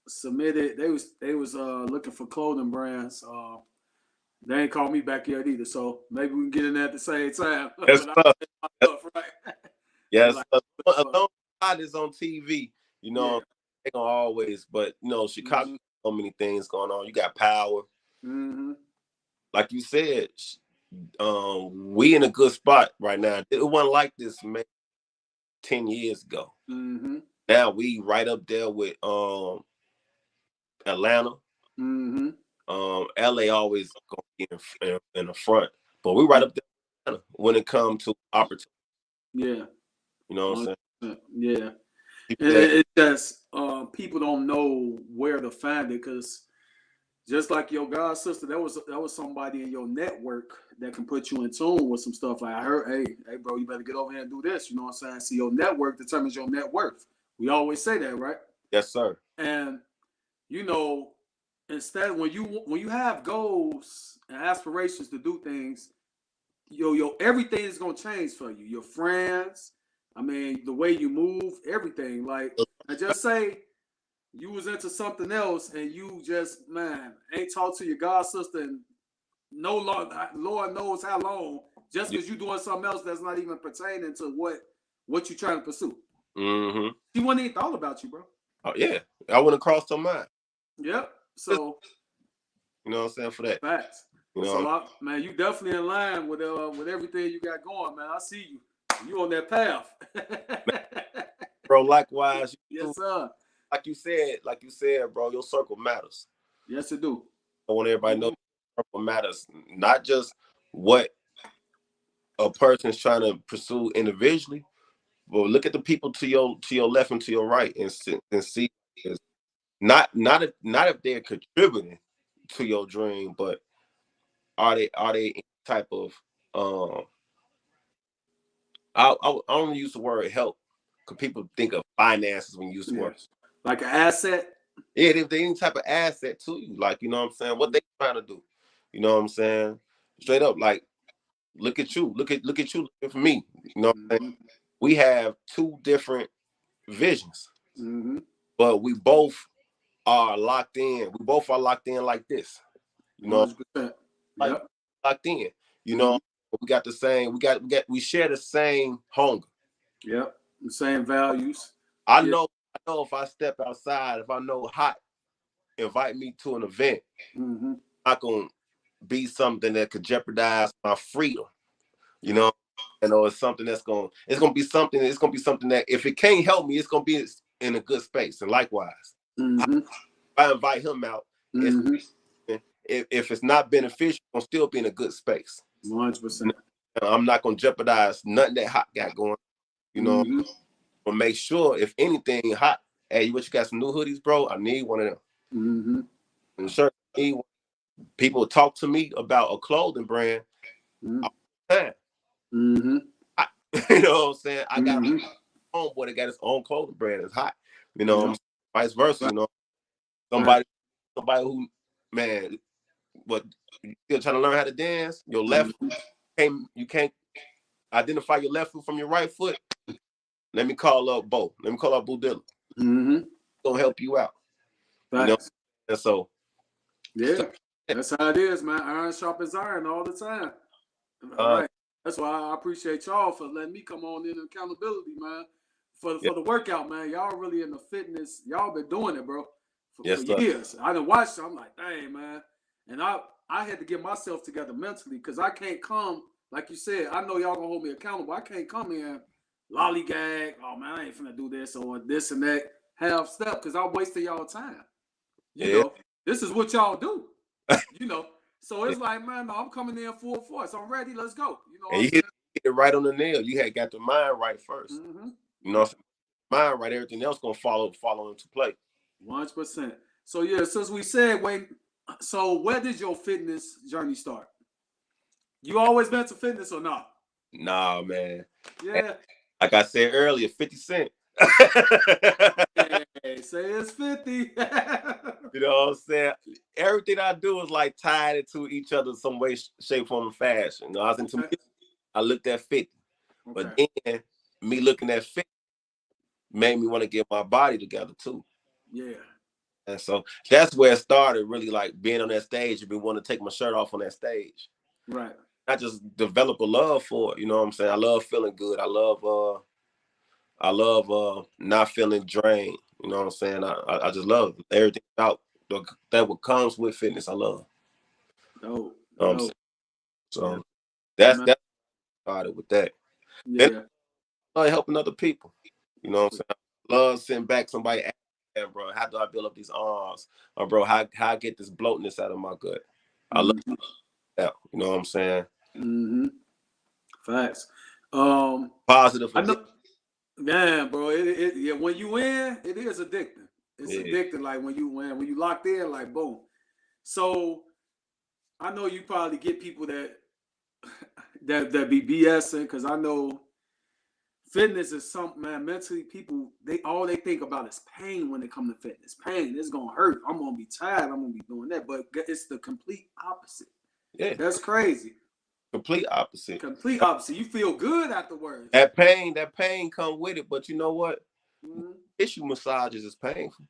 Submitted. They was looking for clothing brands. They ain't called me back yet either, so maybe we can get in there at the same time. Yes, right? Yes, as long as it's on TV, you know, they gonna always. But you know, Chicago, so many things going on. You got power. Like you said, we in a good spot right now. It wasn't like this maybe 10 years ago. Now we right up there with Atlanta. LA always gonna be in the front, but we right up there when it comes to opportunity. Yeah, you know what I'm saying. Yeah, it's just people don't know where to find it, because just like your god sister, that was somebody in your network that can put you in tune with some stuff. Like, I heard, hey, bro, you better get over here and do this. You know what I'm saying? See, your network determines your net worth. We always say that, right? Yes, sir. And you know, instead, when you have goals and aspirations to do things, your everything is gonna change for you. Your friends, I mean, the way you move, everything. Like, I just say you was into something else and you just, man, ain't talked to your god sister in no Lord knows how long, just because you're doing something else that's not even pertaining to what you're trying to pursue. Mm-hmm. She wouldn't even thought about you, bro. Oh yeah, I wouldn't cross her mind. Yep. So you know what I'm saying, for that. facts. You know, So man, you definitely in line with everything you got going, man. I see you. You on that path. bro. Likewise, yes, sir. Like you said, bro, your circle matters. Yes, it do. I want everybody to know your circle matters. Not just what a person's trying to pursue individually, but look at the people to your left and to your right, and see not if they're contributing to your dream, but are they any type of I don't use the word help, because people think of finances when you use the word like an asset. Yeah, if they any type of asset to you, like, you know what I'm saying, what they trying to do, you know what I'm saying, straight up, like, look at you, look at you, look at me, you know what I'm saying? We have two different visions, but we both are locked in. We both are locked in like this, you know, 100%. like Yep. locked in, you know. We got the same. We share the same hunger. Yep. The same values. I know if I step outside, if I know Hot invite me to an event, not gonna be something that could jeopardize my freedom, you know. You know, it's something it's gonna be something that if it can't help me, it's gonna be in a good space. And likewise, if I invite him out, if it's not beneficial, I'm still be in a good space. 100%. I'm not gonna jeopardize nothing that Hot got going, you know. But make sure, if anything, Hot, hey, what, you got some new hoodies, bro? I need one of them. And sure, people talk to me about a clothing brand all the time. You know what I'm saying? I got my homeboy that got his own clothing brand. It's Hot. You know, vice versa. You know, somebody who, man, what, you still trying to learn how to dance? Your left, you can't identify your left foot from your right foot. Let me call up Bo. Let me call up Boo Dilla. Gonna help you out. You know, and so that's how it is, man. Iron sharpens iron all the time. All right. That's why I appreciate y'all for letting me come on in accountability, man. For the workout, man. Y'all really in the fitness. Y'all been doing it, bro. For years. I done watched it. I'm like, dang, man. And I had to get myself together mentally, because I can't come, like you said, I know y'all gonna hold me accountable. I can't come in lollygag, oh man, I ain't finna do this or this and that half step, because I'm wasting y'all time. You know, this is what y'all do. You know. So it's like, man, no, I'm coming in full force. I'm ready. Let's go. You know, and you hit it right on the nail. You had got the mind right first. You know, mind right, everything else gonna follow into play. 100%. So yeah, since we said, so where did your fitness journey start? You always been to fitness or not? Nah, man. Yeah. Like I said earlier, 50 Cent. Hey, say it's 50. You know what I'm saying? Everything I do is like tied into each other some way, shape, form, and fashion. You know, I was into music, I looked at 50. But then me looking at 50 made me want to get my body together too. Yeah. And so that's where it started, really, like being on that stage and be wanting to take my shirt off on that stage. Right. I just develop a love for it. You know what I'm saying? I love feeling good. I love not feeling drained. You know what I'm saying? I just love everything about that what comes with fitness. I love. Oh. So that's started with that. Yeah. And I love helping other people. You know what I'm saying? I love sitting back somebody asking, bro, how do I build up these arms? Or bro, how I get this bloatness out of my gut? I love that. You know what I'm saying? Facts. Positive. I know, man, bro. Yeah, when you win, it is addicting. It's addicting. Like when you locked in, like boom. So I know you probably get people that be BSing, because I know fitness is something, man. Mentally, people all they think about is pain when they come to fitness. Pain, it's gonna hurt. I'm gonna be tired. I'm gonna be doing that. But it's the complete opposite. Yeah, that's crazy. Complete opposite. Complete opposite. You feel good afterwards. That pain come with it. But you know what? Tissue massages is painful.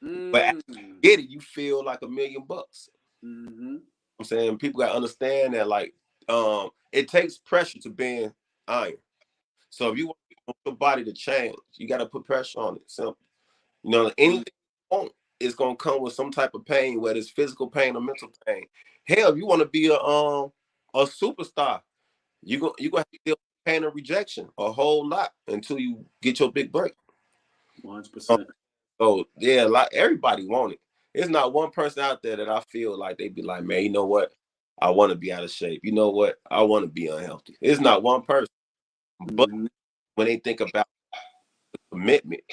But after you get it, you feel like $1,000,000. I'm saying people gotta understand that like it takes pressure to bend iron. So if you want your body to change, you gotta put pressure on it. Simple. You know, anything you want is gonna come with some type of pain, whether it's physical pain or mental pain. Hell, if you want to be a superstar, you gonna have to deal with pain and rejection a whole lot until you get your big break. 100%. So yeah, like everybody want it. There's not one person out there that I feel like they be like, man, you know what? I want to be out of shape. You know what? I want to be unhealthy. It's not one person. But when they think about commitment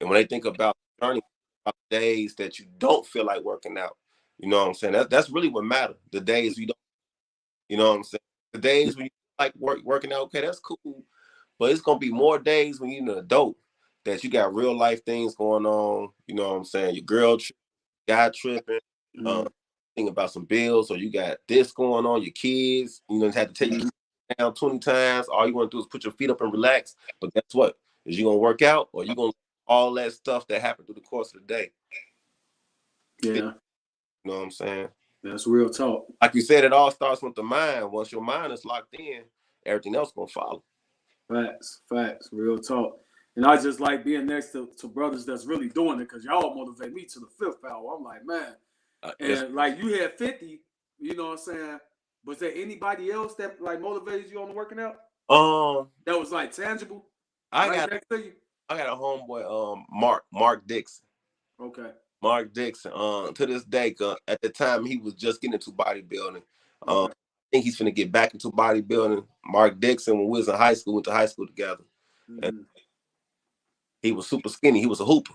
and when they think about journey, about days that you don't feel like working out, you know what I'm saying? That's really what matters. The days you don't, you know what I'm saying? The days when you like working out, okay, that's cool. But it's gonna be more days when you're an adult that you got real life things going on. You know what I'm saying? Your girl guy tripping, thinking about some bills, or you got this going on, your kids, you know, had to take you down 20 times. All you want to do is put your feet up and relax. But guess what? Is you gonna work out or you gonna all that stuff that happened through the course of the day? Yeah. You know what I'm saying? That's real talk. Like you said, it all starts with the mind. Once your mind is locked in, everything else gonna follow. Facts, real talk. And I just like being next to brothers that's really doing it because y'all motivate me to the fifth hour. I'm like, man. And like you had 50, you know what I'm saying? Was there anybody else that like motivated you on the working out? That was like tangible. I got a homeboy, Mark Dixon. Okay. Mark Dixon. To this day, at the time he was just getting into bodybuilding. Okay. I think he's finna get back into bodybuilding. Mark Dixon, when we was in high school, went to high school together. And he was super skinny. He was a hooper.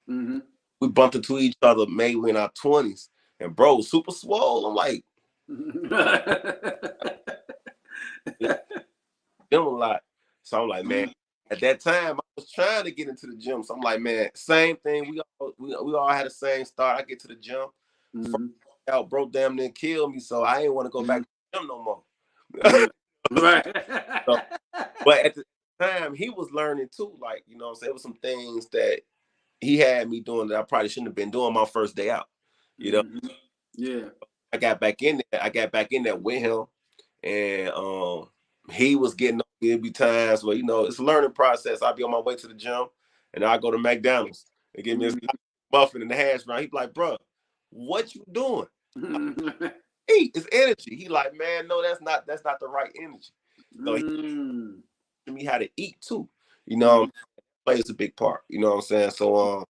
We bumped into each other maybe in our 20s. And bro was super swole. I'm like, a lot. So I'm like, man, at that time I was trying to get into the gym. So I'm like, man, same thing. We all had the same start. I get to the gym. Out, bro, damn near killed me. So I ain't want to go back to the gym no more. Right. So, but at the time he was learning too. Like, you know what I'm saying? There was some things that he had me doing that I probably shouldn't have been doing my first day out. You know? Yeah. I got back in there with him. And he was getting up. It'd be times where, you know, it's a learning process. I'd be on my way to the gym and I go to McDonald's and get me a muffin and the hash brown. He'd be like, bro, what you doing? Eat, it's energy. He like, man, no, that's not the right energy. So he taught me how to eat too. You know, plays a big part. You know what I'm saying? So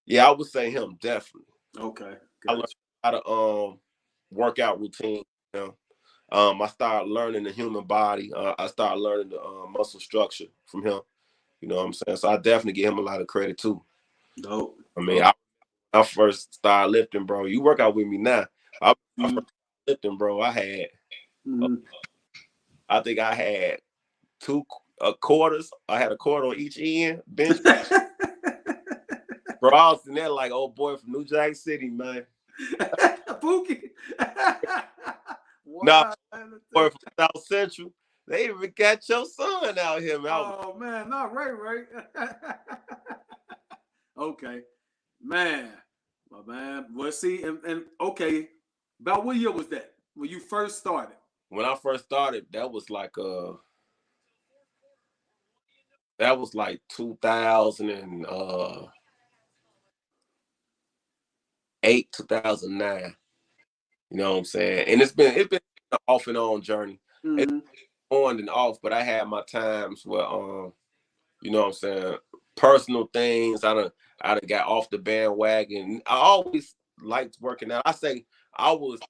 yeah, I would say him definitely. Okay. I learned how to workout routine. You know, I started learning the human body. I started learning the muscle structure from him. You know what I'm saying? So I definitely give him a lot of credit too. Dope. I mean, I first started lifting, bro. You work out with me now. I first started lifting, bro. I had, I think I had two quarters. I had a quarter on each end, bench. Bro, I was in there like old boy from New Jack City, man. Pookie. Nah, boy from South Central. They even got your son out here, man. Oh man, not right. Okay, man, my man. Well, see, and okay, about what year was that when you first started? When I first started, that was like 2008, 2009. You know what I'm saying? And it's been an off and on journey. It's on and off, but I had my times where you know what I'm saying, personal things. I done got off the bandwagon. I always liked working out. That was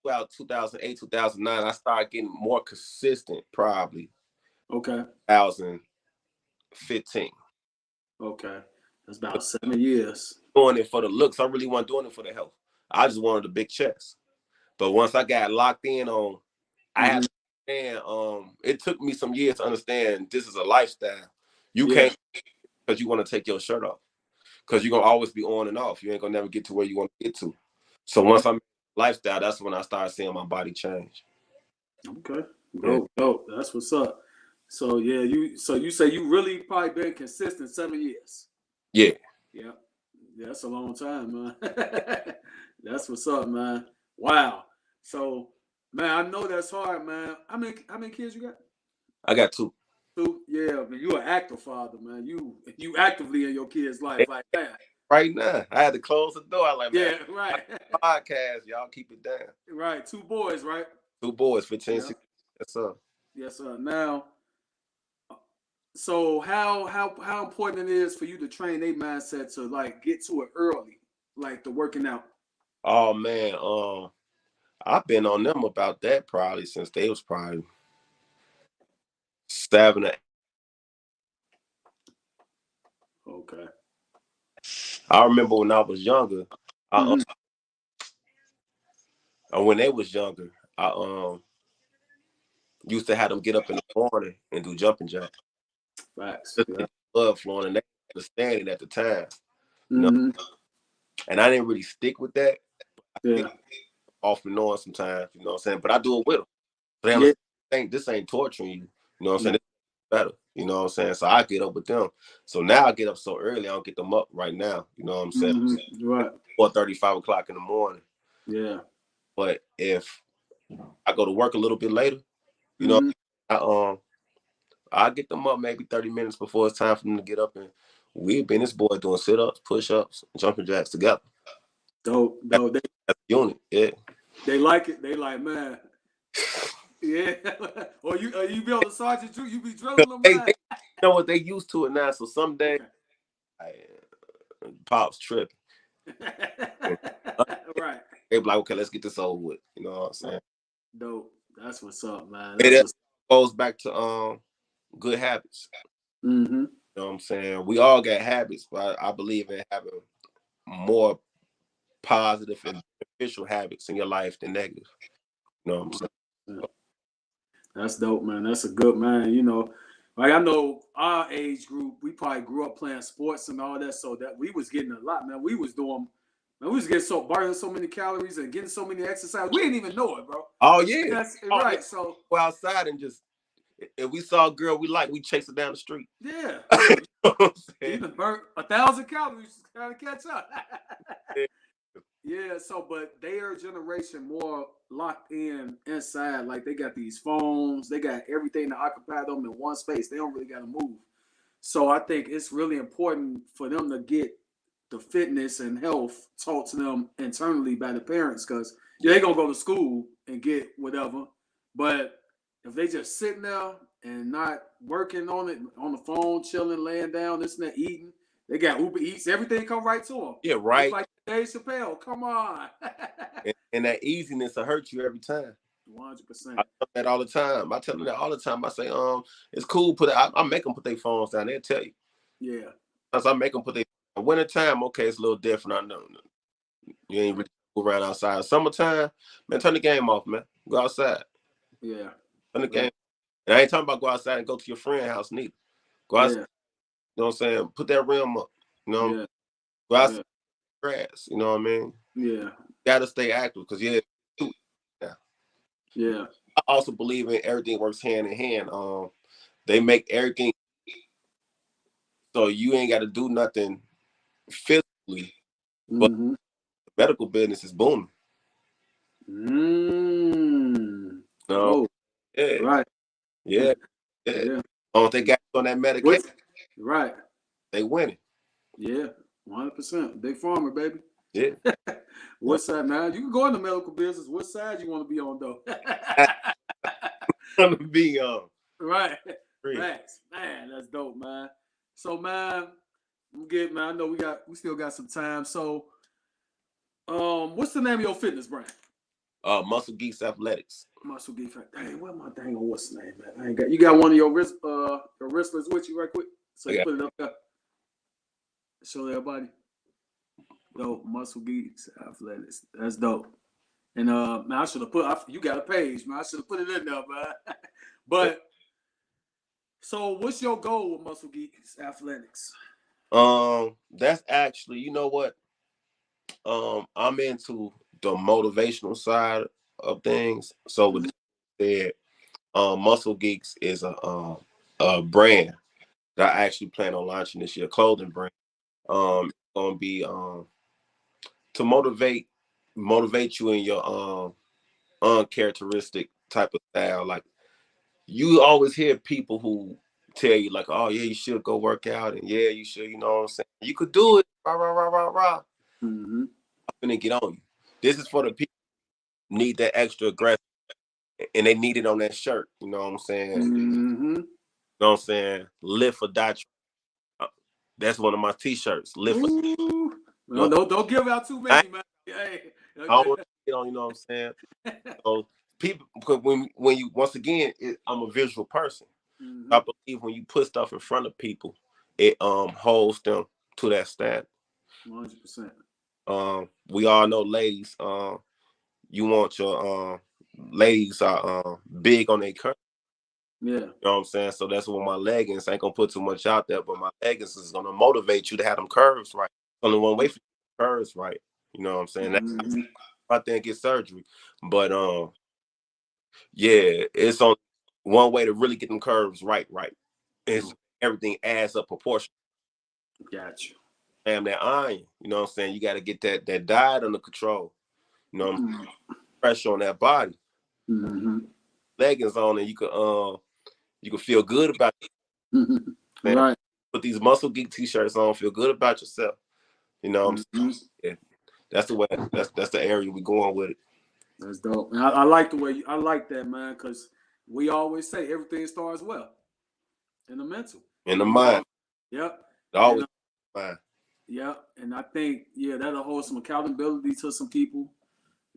about 2008, 2009. I started getting more consistent probably. Okay. 2015. Okay. That's about 7 years. Doing it for the looks. I really wasn't doing it for the health. I just wanted a big chest. But once I got locked in on, I had to understand, it took me some years to understand this is a lifestyle. You can't, because you want to take your shirt off. Because you're going to always be on and off. You ain't going to never get to where you want to get to. So once I'm in lifestyle, that's when I started seeing my body change. Okay. Dope. That's what's up. So yeah, you say you really probably been consistent 7 years. Yeah. Yeah. That's a long time, man. That's what's up, man. Wow. So, man, I know that's hard, man. How many kids you got? I got 2. Two. Yeah, man. You an active father, man. You actively in your kids' life, like that. Right now, I had to close the door. I like, man, Yeah, right. podcast, y'all keep it down. Right. 2 boys, right? 2 boys, 15, Yeah. 16. Yes, sir. Yes, sir. Now, so how important it is for you to train their mindset to like get to it early, like the working out. Oh man, I've been on them about that probably since they was probably 7 or 8. Okay. I remember when I was younger, Mm-hmm. and when they was younger, I used to have them get up in the morning and do jumping jacks. Facts. Just Yeah. get blood flowing, and they understand it at the time, you know. Mm-hmm. And I didn't really stick with that. I Yeah. stick off and on sometimes, you know what I'm saying. But I do it with them. So they Yeah. understand this ain't torturing you, you know what I'm No. saying. This is better, you know what I'm saying. So I get up with them. So now I get up so early, I don't get them up right now, you know what I'm saying. Mm-hmm. Right. 4:30, 5 o'clock in the morning. Yeah. But if I go to work a little bit later, you know, Mm-hmm. I I get them up maybe 30 minutes before it's time for them to get up, and we've been this boy doing sit-ups, push-ups, jumping jacks together. Dope. That's Dope. a unit, yeah. They like it. They like, man. Yeah. Or you be on the sergeant too. You be drilling them, They man. know what, they used to it now. So some days, Okay. I, pops tripping. Right. They be like, okay, let's get this over with. You know what I'm saying? Dope. That's what's up, man. That's It what's. goes back to good habits. Mm-hmm. You know what I'm saying? We all got habits, but I believe in having more positive and beneficial habits in your life than negative. You know what I'm saying? That's dope, man. That's a good man. Like I know our age group, we probably grew up playing sports and all that, so that we was getting a lot, man. We was doing, man, we was getting burning so many calories and getting so many exercise. We didn't even know it, bro. Oh yeah. That's Oh yeah. right. So Go outside and just, if we saw a girl we like, we chase her down the street. yeah, You know what I'm you saying? even burn 1,000 calories to kind of catch up. Yeah. Yeah, so but their generation more locked in inside. Like they got these phones, they got everything to occupy them in one space. They don't really got to move. So I think it's really important for them to get the fitness and health taught to them internally by the parents, because they gonna go to school and get whatever. But if they just sitting there and not working on it on the phone, chilling, laying down, this and that, eating, they got Uber Eats, everything come right to them. Yeah, Just right. like Dave Chappelle, come on. And that easiness will hurt you every time. 100%. I tell them that all the time. I tell them that all the time. I say, it's cool. I make them put their phones down. They'll tell you. Yeah. As I make them put their winter time. Okay, it's a little different. I know you ain't really go around outside. Summertime, man, turn the game off, man. Go outside. Yeah. Turn the game. And I ain't talking about go outside and go to your friend's house neither. Go outside. Yeah. You know what I'm saying? Put that rim up. You know, Yeah. go outside Yeah. grass. You know what I mean? Yeah. Gotta stay active because yeah. Yeah. I also believe in everything works hand in hand. They make everything so you ain't got to do nothing physically, but Mm-hmm. the medical business is booming. No, Oh, yeah, right. yeah, yeah. Yeah. They got on that medication, What? Right. they winning. Yeah. 100%. Big farmer, baby. Yeah. What side, man? You can go in the medical business. What side you want to be on, though? Gonna be Right. free. Facts. Man, that's dope, man. So, man, I'm good, man. I know we still got some time. So, what's the name of your fitness brand? Muscle Geeks Athletics. Muscle Geek. Hey, what my dang on what's the name, man? I ain't got. You got one of your wrestlers with you right quick, so you Okay. put it up there. Show everybody. Dope. Muscle Geeks Athletics. That's dope. And man, I should have you got a page, man. I should have put it in there, man. But so, what's your goal with Muscle Geeks Athletics? That's actually, you know what? I'm into the motivational side of things. So with that, Muscle Geeks is a brand that I actually plan on launching this year, clothing brand. It's gonna be to motivate motivate you in your uncharacteristic type of style. Like you always hear people who tell you like, oh yeah, you should go work out, and yeah, you should, you know what I'm saying? You could do it. Rah, rah, rah, rah, rah. Mm-hmm. I'm gonna get on you. This is for the people who need that extra aggressive, and they need it on that shirt. You know what I'm saying? Mm-hmm. You know what I'm saying? Live or die. That's one of my t-shirts. Live for. Ooh. You Well, don't give out too I, many, man. Hey. I don't want to get on. You know what I'm saying? So people, because when you once again, I'm a visual person. Mm-hmm. I believe when you put stuff in front of people, it holds them to that standard. 100%. We all know, ladies. You want your ladies are big on their curves. Yeah. You know what I'm saying? So that's what my leggings ain't gonna put too much out there, but my leggings is gonna motivate you to have them curves right. Only one way for curves right. You know what I'm saying? Mm-hmm. That's I think get surgery, but yeah, it's on one way to really get them curves right. It's everything adds up proportion. Gotcha. Damn that iron. You know what I'm saying? You got to get that diet under control. You know what I'm saying? Pressure on that body. Mm-hmm. Leggings on, and you can feel good about it. Right. Put these muscle geek t-shirts on, feel good about yourself. You know what I'm saying? Yeah. That's the way. That's the area we going with it. That's dope. And I like the way I like that, man, because we always say everything starts well in the mental. In the mind. Yep. Always mind. Yeah, and I think that'll hold some accountability to some people.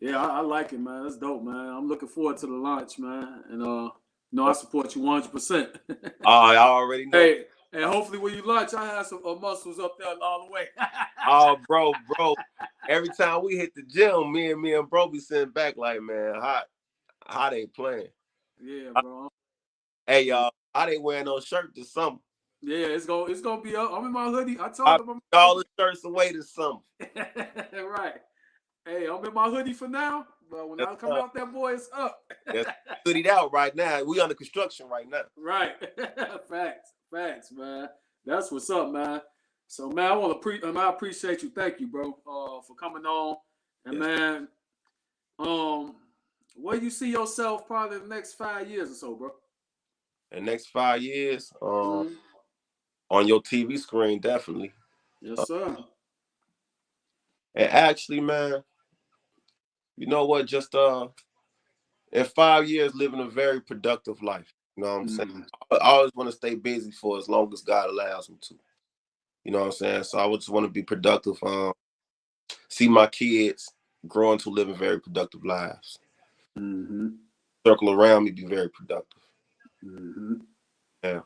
Yeah, I like it, man. That's dope, man. I'm looking forward to the launch, man. And I support you 100%. Oh, I already know. Hey, and hopefully when you launch, I have some muscles up there all the way. Oh, bro. Every time we hit the gym, me and bro be sitting back like, man, Hot ain't playing. Yeah, bro. Hey, y'all, Hot ain't wearing no shirt this summer. Yeah, it's gonna be up. I'm in my hoodie. I told them all the shirts away this summer. Right. Hey, I'm in my hoodie for now, but when I come out, that boy is up. That's hoodied out right now. We under construction right now. Right. Facts, man. That's what's up, man. So, man, I appreciate you. Thank you, bro, for coming on. And man, where you see yourself probably in the next 5 years or so, bro? The next 5 years, on your TV screen, definitely. Yes, sir. And actually, man, you know what? Just in 5 years, living a very productive life. You know what I'm saying? I always want to stay busy for as long as God allows me to. You know what I'm saying? So I would just want to be productive. See my kids grow into living very productive lives. Circle around me, be very productive. Yeah.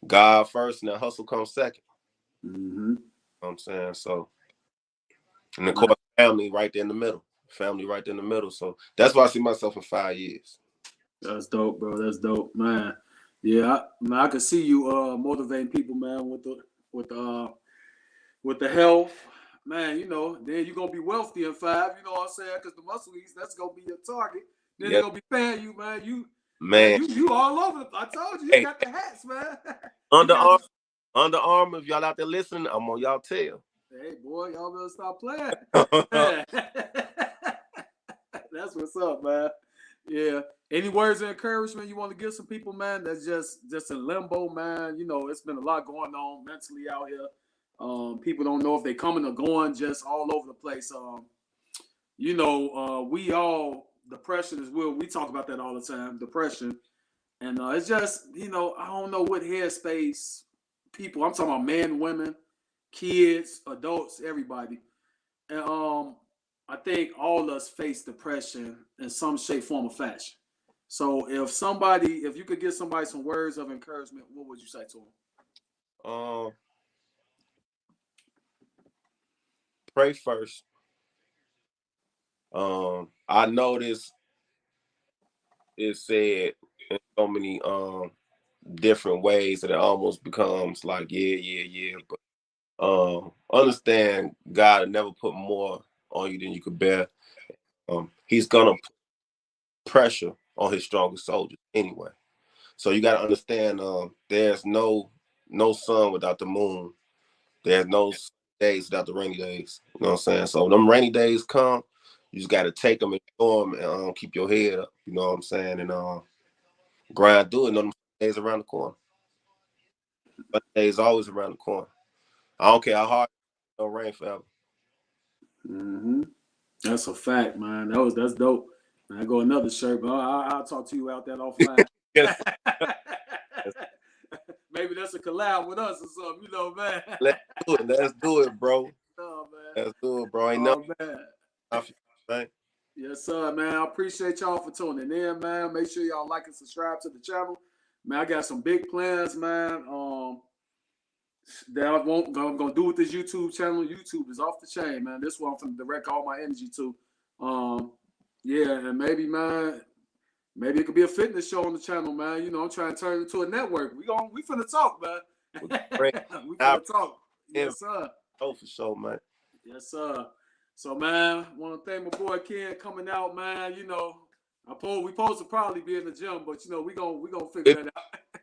God first, and then hustle comes second. You know what I'm saying? So, and of course, family right there in the middle. Family right there in the middle. So that's why I see myself in 5 years. That's dope, bro. That's dope, man. Yeah, I can see you motivating people, man, with the health, man. Then you're gonna be wealthy in 5. You know what I'm saying? Because the muscle eats, that's gonna be your target. Then they're gonna be paying you, man. You all over. I told you, you got the hats, man. Under Armour, if y'all out there listening, I'm on y'all tail. Hey, boy, y'all better stop playing. That's what's up, man. Yeah. Any words of encouragement you want to give some people, man? That's just in limbo, man. It's been a lot going on mentally out here. People don't know if they're coming or going, just all over the place. We all depression is real. We talk about that all the time, depression, and it's just I don't know what headspace people. I'm talking about men, women, kids, adults, everybody, and I think all of us face depression in some shape, form, or fashion. So if you could give somebody some words of encouragement, what would you say to them? Pray first. I noticed it said in so many different ways that it almost becomes like yeah. But understand God never put more on you than you could bear. He's gonna put pressure on his strongest soldiers anyway. So you gotta understand there's no sun without the moon. There's no days without the rainy days. You know what I'm saying? So when them rainy days come, You just got to take them and go them and keep your head up. You know what I'm saying? And grind through it. No days around the corner. But days always around the corner. I don't care how hard it don't rain forever. Mm-hmm. That's a fact, man. That's dope. I go another shirt, but I'll talk to you out that offline. Yes. Maybe that's a collab with us or something, you know, man. Let's do it, bro. Oh, man. Let's do it, bro. Ain't nothing. Man. Yes, sir, man. I appreciate y'all for tuning in, man. Make sure y'all like and subscribe to the channel. Man, I got some big plans, man. That I'm gonna do with this YouTube channel. YouTube is off the chain, man. This one I'm gonna direct all my energy to. Yeah, and maybe, man, maybe it could be a fitness show on the channel, man. You know, I'm trying to turn it into a network. We finna talk, man. We finna talk. Yes, sir. Oh, for sure, man. Yes, sir. So, man, want to thank my boy Ken coming out, man. You know, we supposed to probably be in the gym, but you know, we gonna figure that out.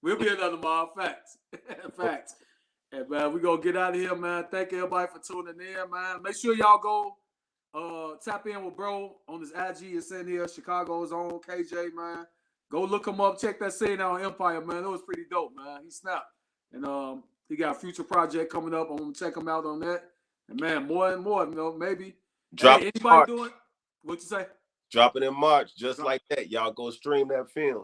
We'll be another mob. Facts. Facts. And man, we gonna get out of here, man. Thank everybody for tuning in, man. Make sure y'all go tap in with bro on his IG. It's in here. Chicago's own KJ, man. Go look him up. Check that scene out on Empire, man. It was pretty dope, man. He snapped. And he got a future project coming up. I'm gonna check him out on that. And man, more and more, you know, maybe. Drop hey, anybody doing? What you say? Drop it in March, just like that. Y'all go stream that film.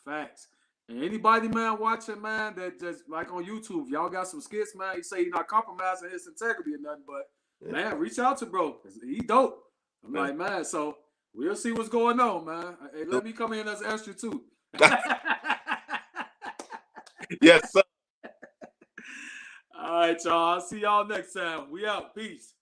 Facts. And anybody, man, watching, man, that just like on YouTube, y'all got some skits, man. You say you're not compromising his integrity or nothing, but man, reach out to bro. He dope. I'm like, man, so we'll see what's going on, man. Hey, let me come in as an extra too. Yes, sir. All right, y'all. I'll see y'all next time. We out. Peace.